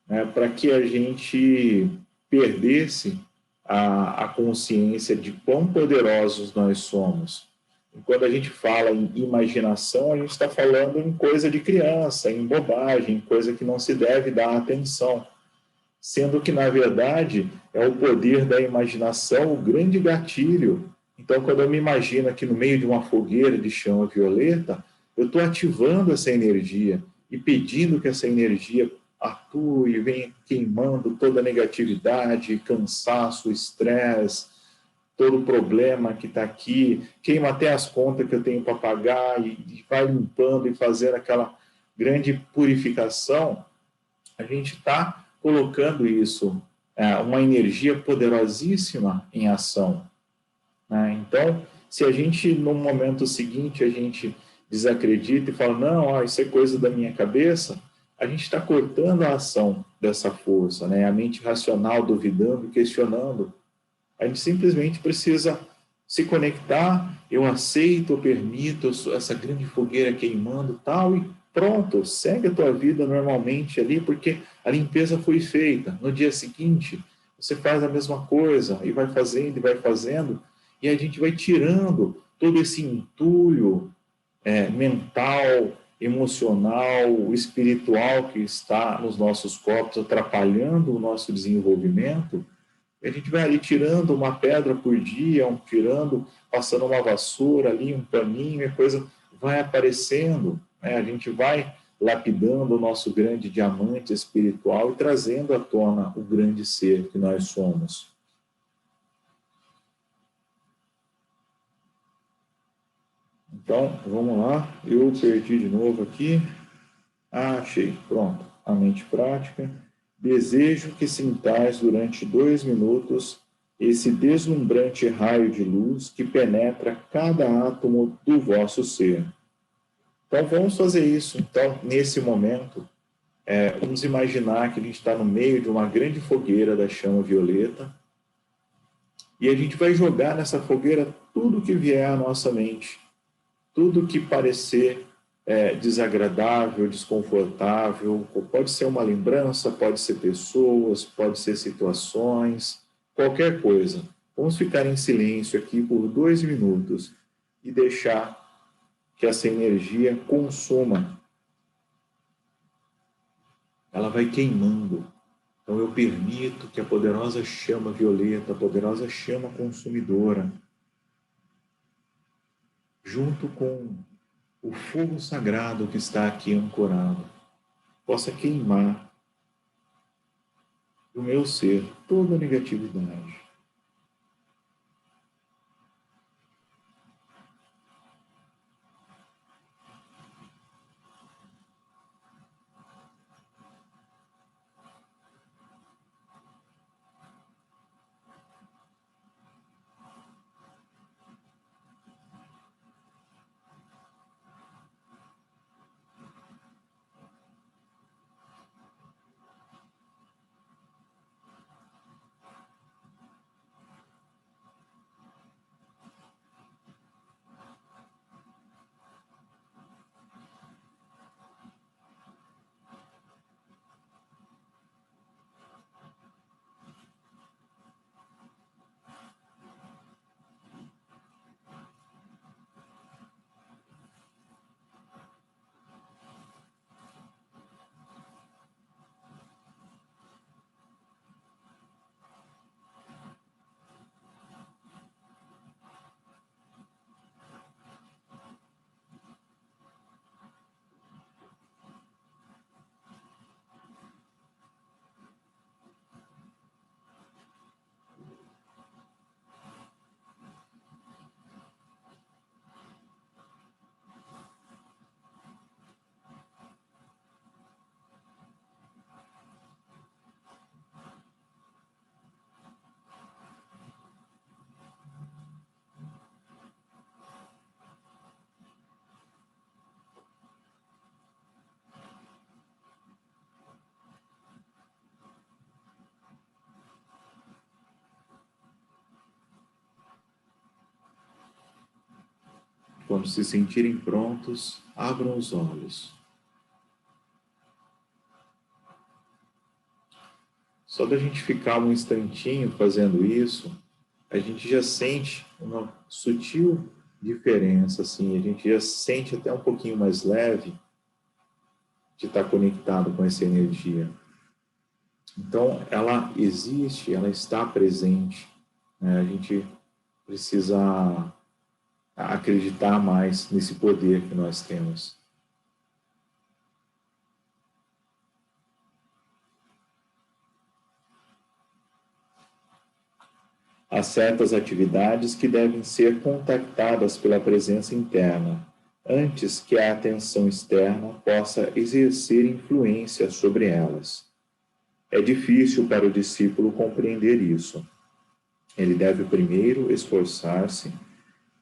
né, para que a gente perdesse a consciência de quão poderosos nós somos. E quando a gente fala em imaginação, a gente está falando em coisa de criança, em bobagem, em coisa que não se deve dar atenção. Sendo que, na verdade, é o poder da imaginação o grande gatilho. Então, quando eu me imagino aqui no meio de uma fogueira de chama violeta, eu estou ativando essa energia e pedindo que essa energia atue, venha queimando toda a negatividade, cansaço, estresse, todo o problema que está aqui, queima até as contas que eu tenho para pagar e vai limpando e fazendo aquela grande purificação. A gente está colocando isso, uma energia poderosíssima em ação, né? Então, se a gente, no momento seguinte, a gente desacredita e fala, não, isso é coisa da minha cabeça, a gente está cortando a ação dessa força, né? A mente racional duvidando, questionando. A gente simplesmente precisa se conectar, eu aceito, eu permito, eu sou essa grande fogueira queimando tal, e pronto, segue a tua vida normalmente ali, porque a limpeza foi feita. No dia seguinte, você faz a mesma coisa, e vai fazendo, e a gente vai tirando todo esse entulho mental, emocional, espiritual que está nos nossos corpos, atrapalhando o nosso desenvolvimento. A gente vai ali tirando uma pedra por dia, passando uma vassoura ali, um paninho, e a coisa vai aparecendo, né? A gente vai lapidando o nosso grande diamante espiritual e trazendo à tona o grande ser que nós somos. Então, vamos lá. Eu perdi de novo aqui. Achei. Pronto. A mente prática. Desejo que sintais durante 2 minutos esse deslumbrante raio de luz que penetra cada átomo do vosso ser. Então, vamos fazer isso. Então, nesse momento, vamos imaginar que a gente está no meio de uma grande fogueira da chama violeta e a gente vai jogar nessa fogueira tudo que vier à nossa mente, tudo que parecer desagradável, desconfortável, pode ser uma lembrança, pode ser pessoas, pode ser situações, qualquer coisa. Vamos ficar em silêncio aqui por 2 minutos e deixar que essa energia consuma. Ela vai queimando. Então eu permito que a poderosa chama violeta, a poderosa chama consumidora, junto com o fogo sagrado que está aqui ancorado, possa queimar do meu ser toda a negatividade. Quando se sentirem prontos, abram os olhos. Só da gente ficar um instantinho fazendo isso, a gente já sente uma sutil diferença, assim, a gente já se sente até um pouquinho mais leve de estar conectado com essa energia. Então, ela existe, ela está presente, né? A gente precisa acreditar mais nesse poder que nós temos. Há certas atividades que devem ser contactadas pela presença interna, antes que a atenção externa possa exercer influência sobre elas. É difícil para o discípulo compreender isso. Ele deve primeiro esforçar-se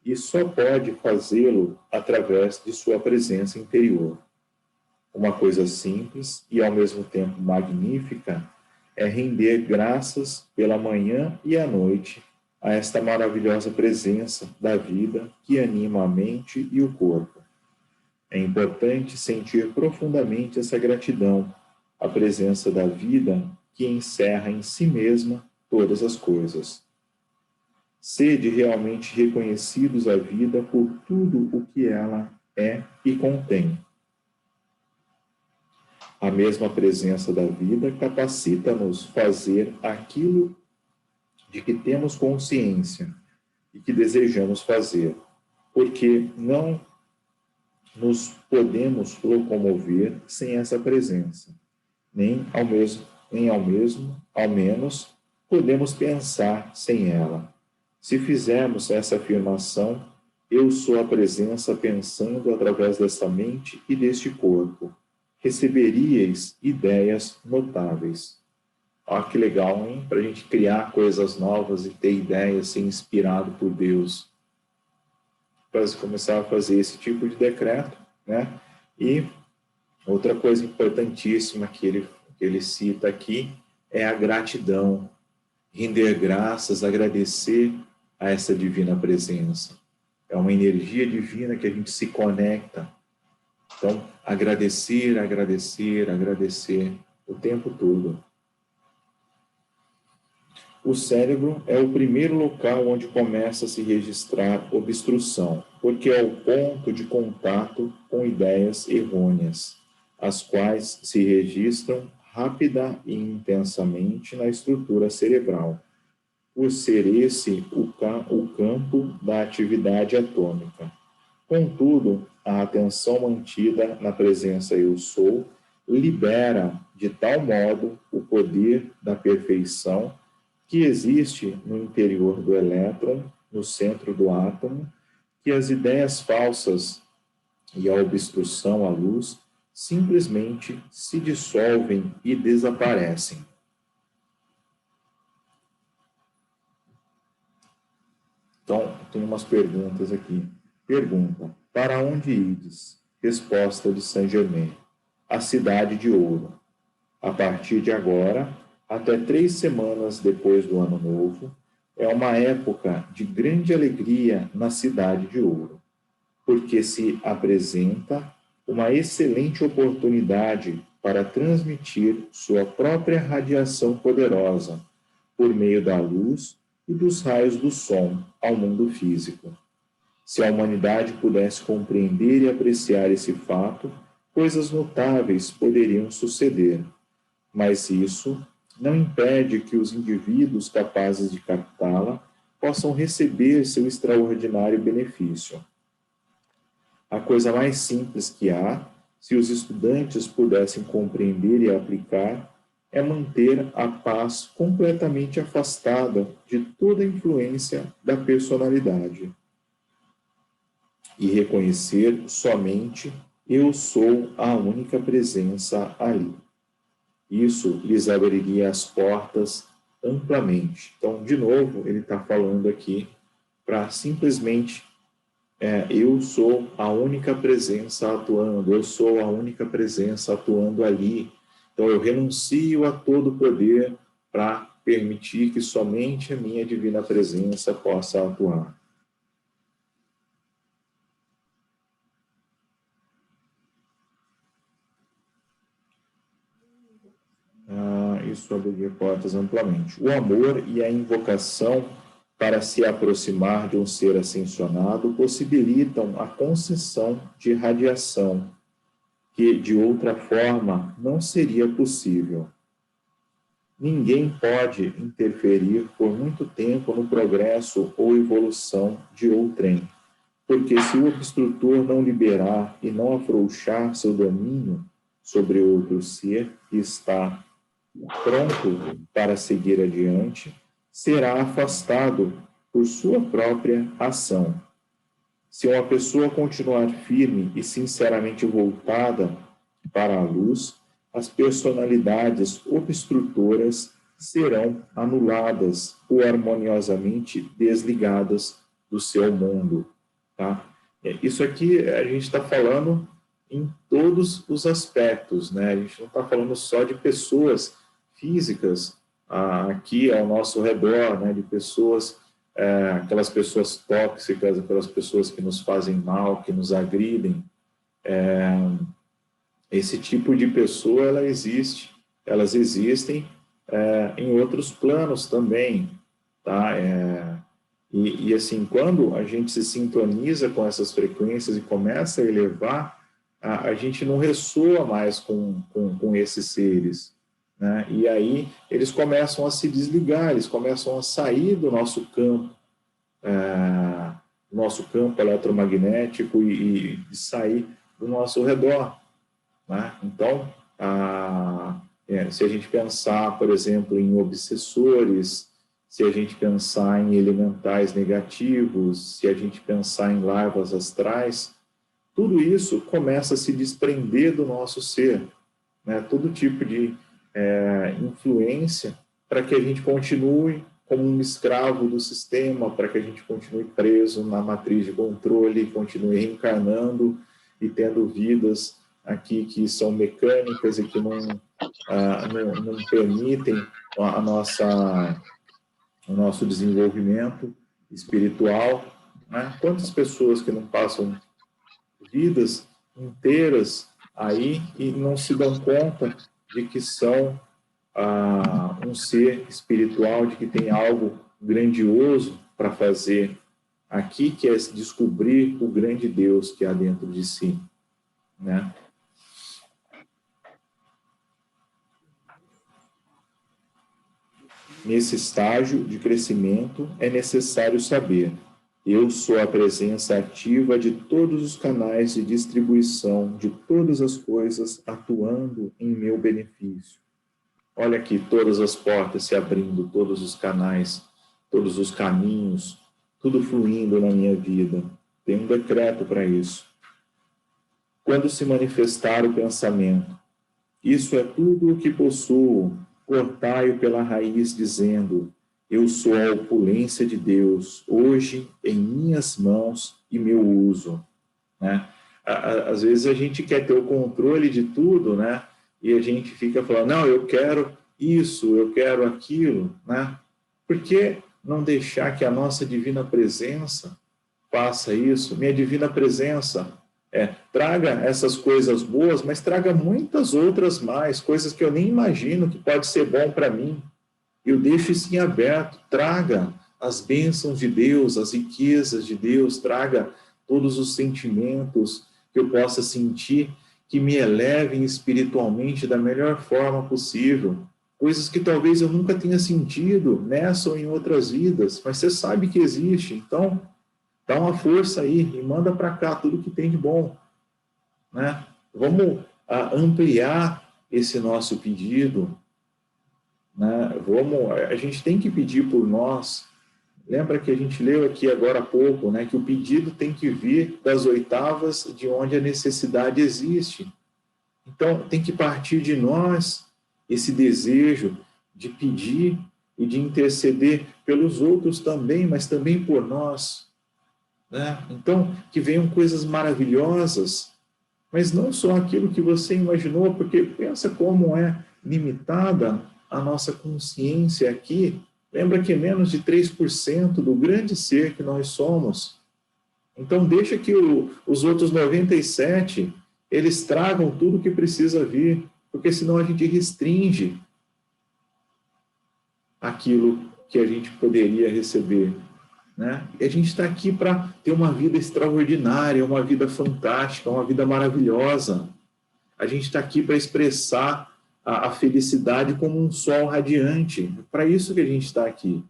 e só pode fazê-lo através de sua presença interior. Uma coisa simples e ao mesmo tempo magnífica é render graças pela manhã e à noite a esta maravilhosa presença da vida que anima a mente e o corpo. É importante sentir profundamente essa gratidão, a presença da vida que encerra em si mesma todas as coisas. Sede realmente reconhecidos à vida por tudo o que ela é e contém. A mesma presença da vida capacita-nos a fazer aquilo de que temos consciência e que desejamos fazer, porque não nos podemos locomover sem essa presença, nem ao menos, podemos pensar sem ela. Se fizermos essa afirmação, eu sou a presença pensando através dessa mente e deste corpo, receberíeis ideias notáveis. Olha que legal, hein? Para a gente criar coisas novas e ter ideias, ser inspirado por Deus. Para começar a fazer esse tipo de decreto, né? E outra coisa importantíssima que ele cita aqui é a gratidão. Render graças, agradecer a essa divina presença. É uma energia divina que a gente se conecta. Então, agradecer, agradecer, agradecer o tempo todo. O cérebro é o primeiro local onde começa a se registrar obstrução, porque é o ponto de contato com ideias errôneas, as quais se registram rápida e intensamente na estrutura cerebral, por ser esse o campo da atividade atômica. Contudo, a atenção mantida na presença eu sou libera de tal modo o poder da perfeição que existe no interior do elétron, no centro do átomo, que as ideias falsas e a obstrução à luz simplesmente se dissolvem e desaparecem. Então, tem umas perguntas aqui. Pergunta: para onde ides? Resposta de Saint-Germain: a cidade de ouro. A partir de agora, até 3 semanas depois do Ano Novo, é uma época de grande alegria na cidade de ouro, porque se apresenta uma excelente oportunidade para transmitir sua própria radiação poderosa por meio da luz e dos raios do som ao mundo físico. Se a humanidade pudesse compreender e apreciar esse fato, coisas notáveis poderiam suceder, mas isso não impede que os indivíduos capazes de captá-la possam receber seu extraordinário benefício. A coisa mais simples que há, se os estudantes pudessem compreender e aplicar, é manter a paz completamente afastada de toda influência da personalidade e reconhecer somente eu sou a única presença ali. Isso lhes abriria as portas amplamente. Então, de novo, ele está falando aqui para simplesmente eu sou a única presença atuando, eu sou a única presença atuando ali. Então, eu renuncio a todo poder para permitir que somente a minha divina presença possa atuar. isso abriria portas amplamente. O amor e a invocação para se aproximar de um ser ascensionado possibilitam a concessão de radiação, que de outra forma não seria possível. Ninguém pode interferir por muito tempo no progresso ou evolução de outrem, porque se o obstrutor não liberar e não afrouxar seu domínio sobre outro ser que está pronto para seguir adiante, será afastado por sua própria ação. Se uma pessoa continuar firme e sinceramente voltada para a luz, as personalidades obstrutoras serão anuladas ou harmoniosamente desligadas do seu mundo. Tá? Isso aqui a gente está falando em todos os aspectos, né? A gente não está falando só de pessoas físicas aqui ao nosso redor, né? De pessoas, aquelas pessoas tóxicas, aquelas pessoas que nos fazem mal, que nos agridem. Esse tipo de pessoa, elas existem em outros planos também, tá? E assim, quando a gente se sintoniza com essas frequências e começa a elevar, a gente não ressoa mais com esses seres, né? E aí eles começam a se desligar, eles começam a sair do nosso campo eletromagnético e sair do nosso redor, né? Então, se a gente pensar, por exemplo, em obsessores, se a gente pensar em elementais negativos, se a gente pensar em larvas astrais, tudo isso começa a se desprender do nosso ser, né? Todo tipo de influência para que a gente continue como um escravo do sistema, para que a gente continue preso na matriz de controle, continue reencarnando e tendo vidas aqui que são mecânicas e que não permitem o nosso desenvolvimento espiritual, né? Quantas pessoas que não passam vidas inteiras aí e não se dão conta de que são um ser espiritual, de que tem algo grandioso para fazer aqui, que é descobrir o grande Deus que há dentro de si, né? Nesse estágio de crescimento, é necessário saber: eu sou a presença ativa de todos os canais de distribuição de todas as coisas atuando em meu benefício. Olha aqui, todas as portas se abrindo, todos os canais, todos os caminhos, tudo fluindo na minha vida. Tem um decreto para isso. Quando se manifestar o pensamento, isso é tudo o que possuo, cortai-o pela raiz, dizendo: eu sou a opulência de Deus, hoje em minhas mãos e meu uso, né? Às vezes a gente quer ter o controle de tudo, né? E a gente fica falando: não, eu quero isso, eu quero aquilo, né? Por que não deixar que a nossa divina presença faça isso? Minha divina presença traga essas coisas boas, mas traga muitas outras mais, coisas que eu nem imagino que pode ser bom para mim. Eu deixo isso em aberto. Traga as bênçãos de Deus, as riquezas de Deus, traga todos os sentimentos que eu possa sentir, que me elevem espiritualmente da melhor forma possível. Coisas que talvez eu nunca tenha sentido nessa ou em outras vidas, mas você sabe que existe. Então, dá uma força aí e manda para cá tudo que tem de bom, né? Vamos ampliar esse nosso pedido, né? A gente tem que pedir por nós. Lembra que a gente leu aqui agora há pouco, né, que o pedido tem que vir das oitavas de onde a necessidade existe. Então, tem que partir de nós esse desejo de pedir e de interceder pelos outros também, mas também por nós, né? Então, que venham coisas maravilhosas, mas não só aquilo que você imaginou, porque pensa como é limitada a nossa consciência aqui. Lembra que é menos de 3% do grande ser que nós somos. Então, deixa que os outros 97%, eles tragam tudo que precisa vir, porque senão a gente restringe, aquilo que a gente poderia receber, né? E a gente está aqui para ter uma vida extraordinária, uma vida fantástica, uma vida maravilhosa. A gente está aqui para expressar a felicidade como um sol radiante. É para isso que a gente está aqui.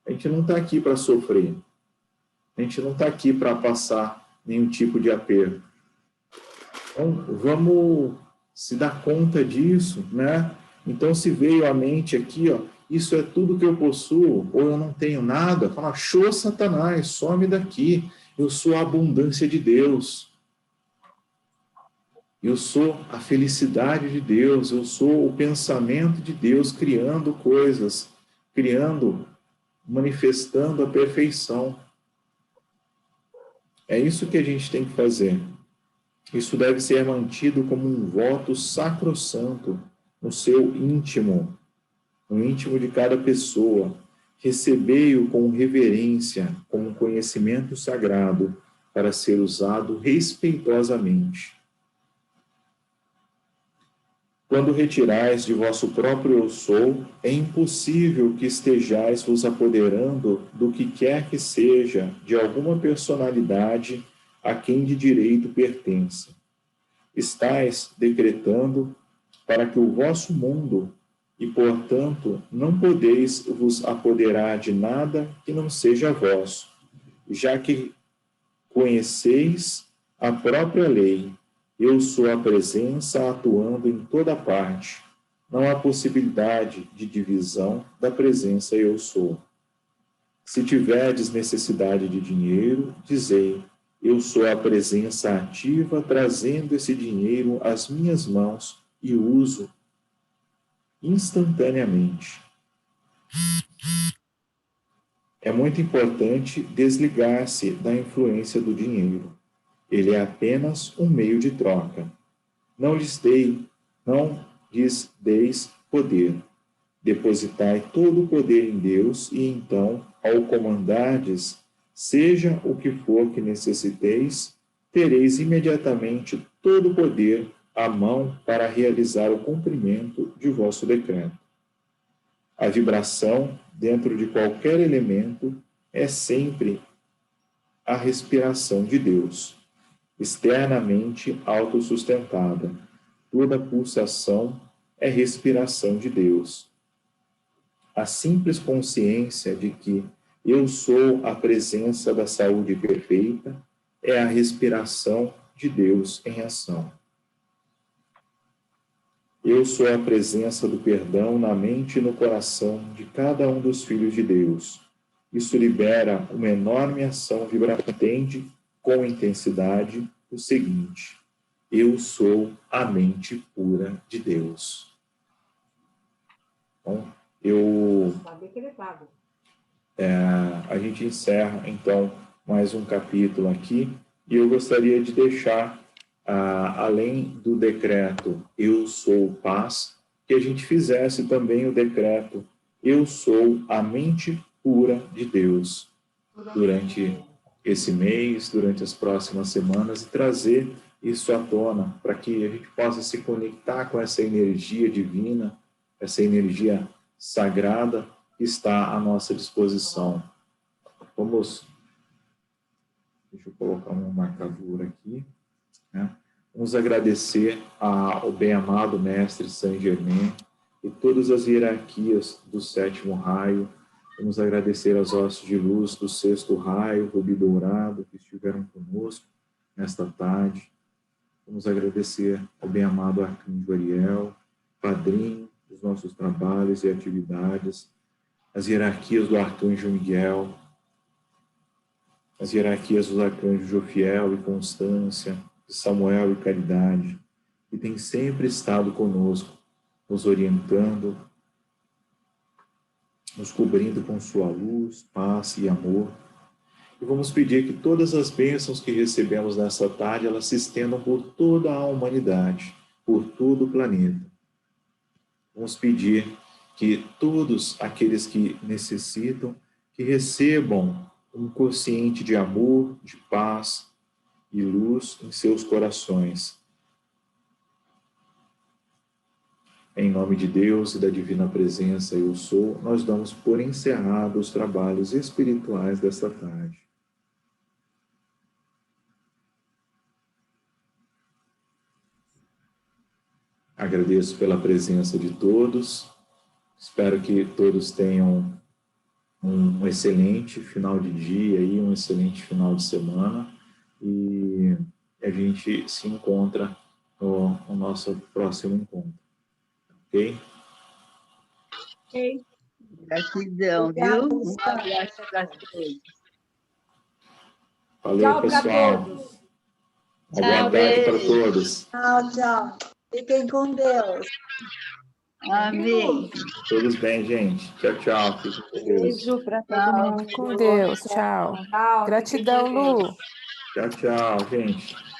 A gente não está aqui para sofrer. A gente não está aqui para passar nenhum tipo de aperto. Então, vamos se dar conta disso, né? Então, se veio à mente aqui, ó, isso é tudo que eu possuo, ou eu não tenho nada, fala, show Satanás, some daqui. Eu sou a abundância de Deus. Eu sou a felicidade de Deus, eu sou o pensamento de Deus criando coisas, criando, manifestando a perfeição. É isso que a gente tem que fazer. Isso deve ser mantido como um voto sacrossanto no seu íntimo, no íntimo de cada pessoa. Recebei-o com reverência, como um conhecimento sagrado, para ser usado respeitosamente. Quando retirais de vosso próprio eu sou, é impossível que estejais vos apoderando do que quer que seja de alguma personalidade a quem de direito pertença. Estais decretando para que o vosso mundo, e portanto não podeis vos apoderar de nada que não seja vosso, já que conheceis a própria lei. Eu sou a presença atuando em toda parte. Não há possibilidade de divisão da presença eu sou. Se tiverdes necessidade de dinheiro, dizei, eu sou a presença ativa trazendo esse dinheiro às minhas mãos e uso instantaneamente. É muito importante desligar-se da influência do dinheiro. Ele é apenas um meio de troca. Não lhes deis poder. Depositai todo o poder em Deus e então, ao comandardes, seja o que for que necessiteis, tereis imediatamente todo o poder à mão para realizar o cumprimento de vosso decreto. A vibração dentro de qualquer elemento é sempre a respiração de Deus, externamente autossustentada. Toda pulsação é respiração de Deus. A simples consciência de que eu sou a presença da saúde perfeita é a respiração de Deus em ação. Eu sou a presença do perdão na mente e no coração de cada um dos filhos de Deus. Isso libera uma enorme ação vibrante com intensidade o seguinte: eu sou a mente pura de Deus. Bom, a gente encerra, então, mais um capítulo aqui, e eu gostaria de deixar, além do decreto Eu Sou Paz, que a gente fizesse também o decreto Eu Sou a Mente Pura de Deus, durante esse mês, durante as próximas semanas, e trazer isso à tona, para que a gente possa se conectar com essa energia divina, essa energia sagrada que está à nossa disposição. Deixa eu colocar uma marcadura aqui, né? Vamos agradecer ao bem-amado Mestre Saint Germain e todas as hierarquias do sétimo raio. Vamos agradecer aos ossos de luz do sexto raio, Rubi Dourado, que estiveram conosco nesta tarde. Vamos agradecer ao bem-amado Arcanjo Ariel, padrinho dos nossos trabalhos e atividades, as hierarquias do Arcanjo Miguel, as hierarquias dos arcanjos Jofiel e Constância, de Samuel e Caridade, que têm sempre estado conosco, nos orientando, nos cobrindo com sua luz, paz e amor. E vamos pedir que todas as bênçãos que recebemos nessa tarde, elas se estendam por toda a humanidade, por todo o planeta. Vamos pedir que todos aqueles que necessitam, que recebam um quociente de amor, de paz e luz em seus corações. Em nome de Deus e da divina presença eu sou, nós damos por encerrados os trabalhos espirituais desta tarde. Agradeço pela presença de todos. Espero que todos tenham um excelente final de dia e um excelente final de semana. E a gente se encontra no nosso próximo encontro. Ok? Ok. Gratidão, Obrigada, viu? Um pessoal. abraço para todos. Valeu, Tchau para pessoal. todos. Uma boa tarde para todos. Tchau, tchau. Fiquem com Deus. Amém. Todos bem, gente. Tchau, tchau. Fiquem com Deus. Beijo para todo Tchau, mundo. fique com Deus. Tchau. Tchau. Gratidão, Fiquem com Deus. Lu. Tchau, tchau, gente.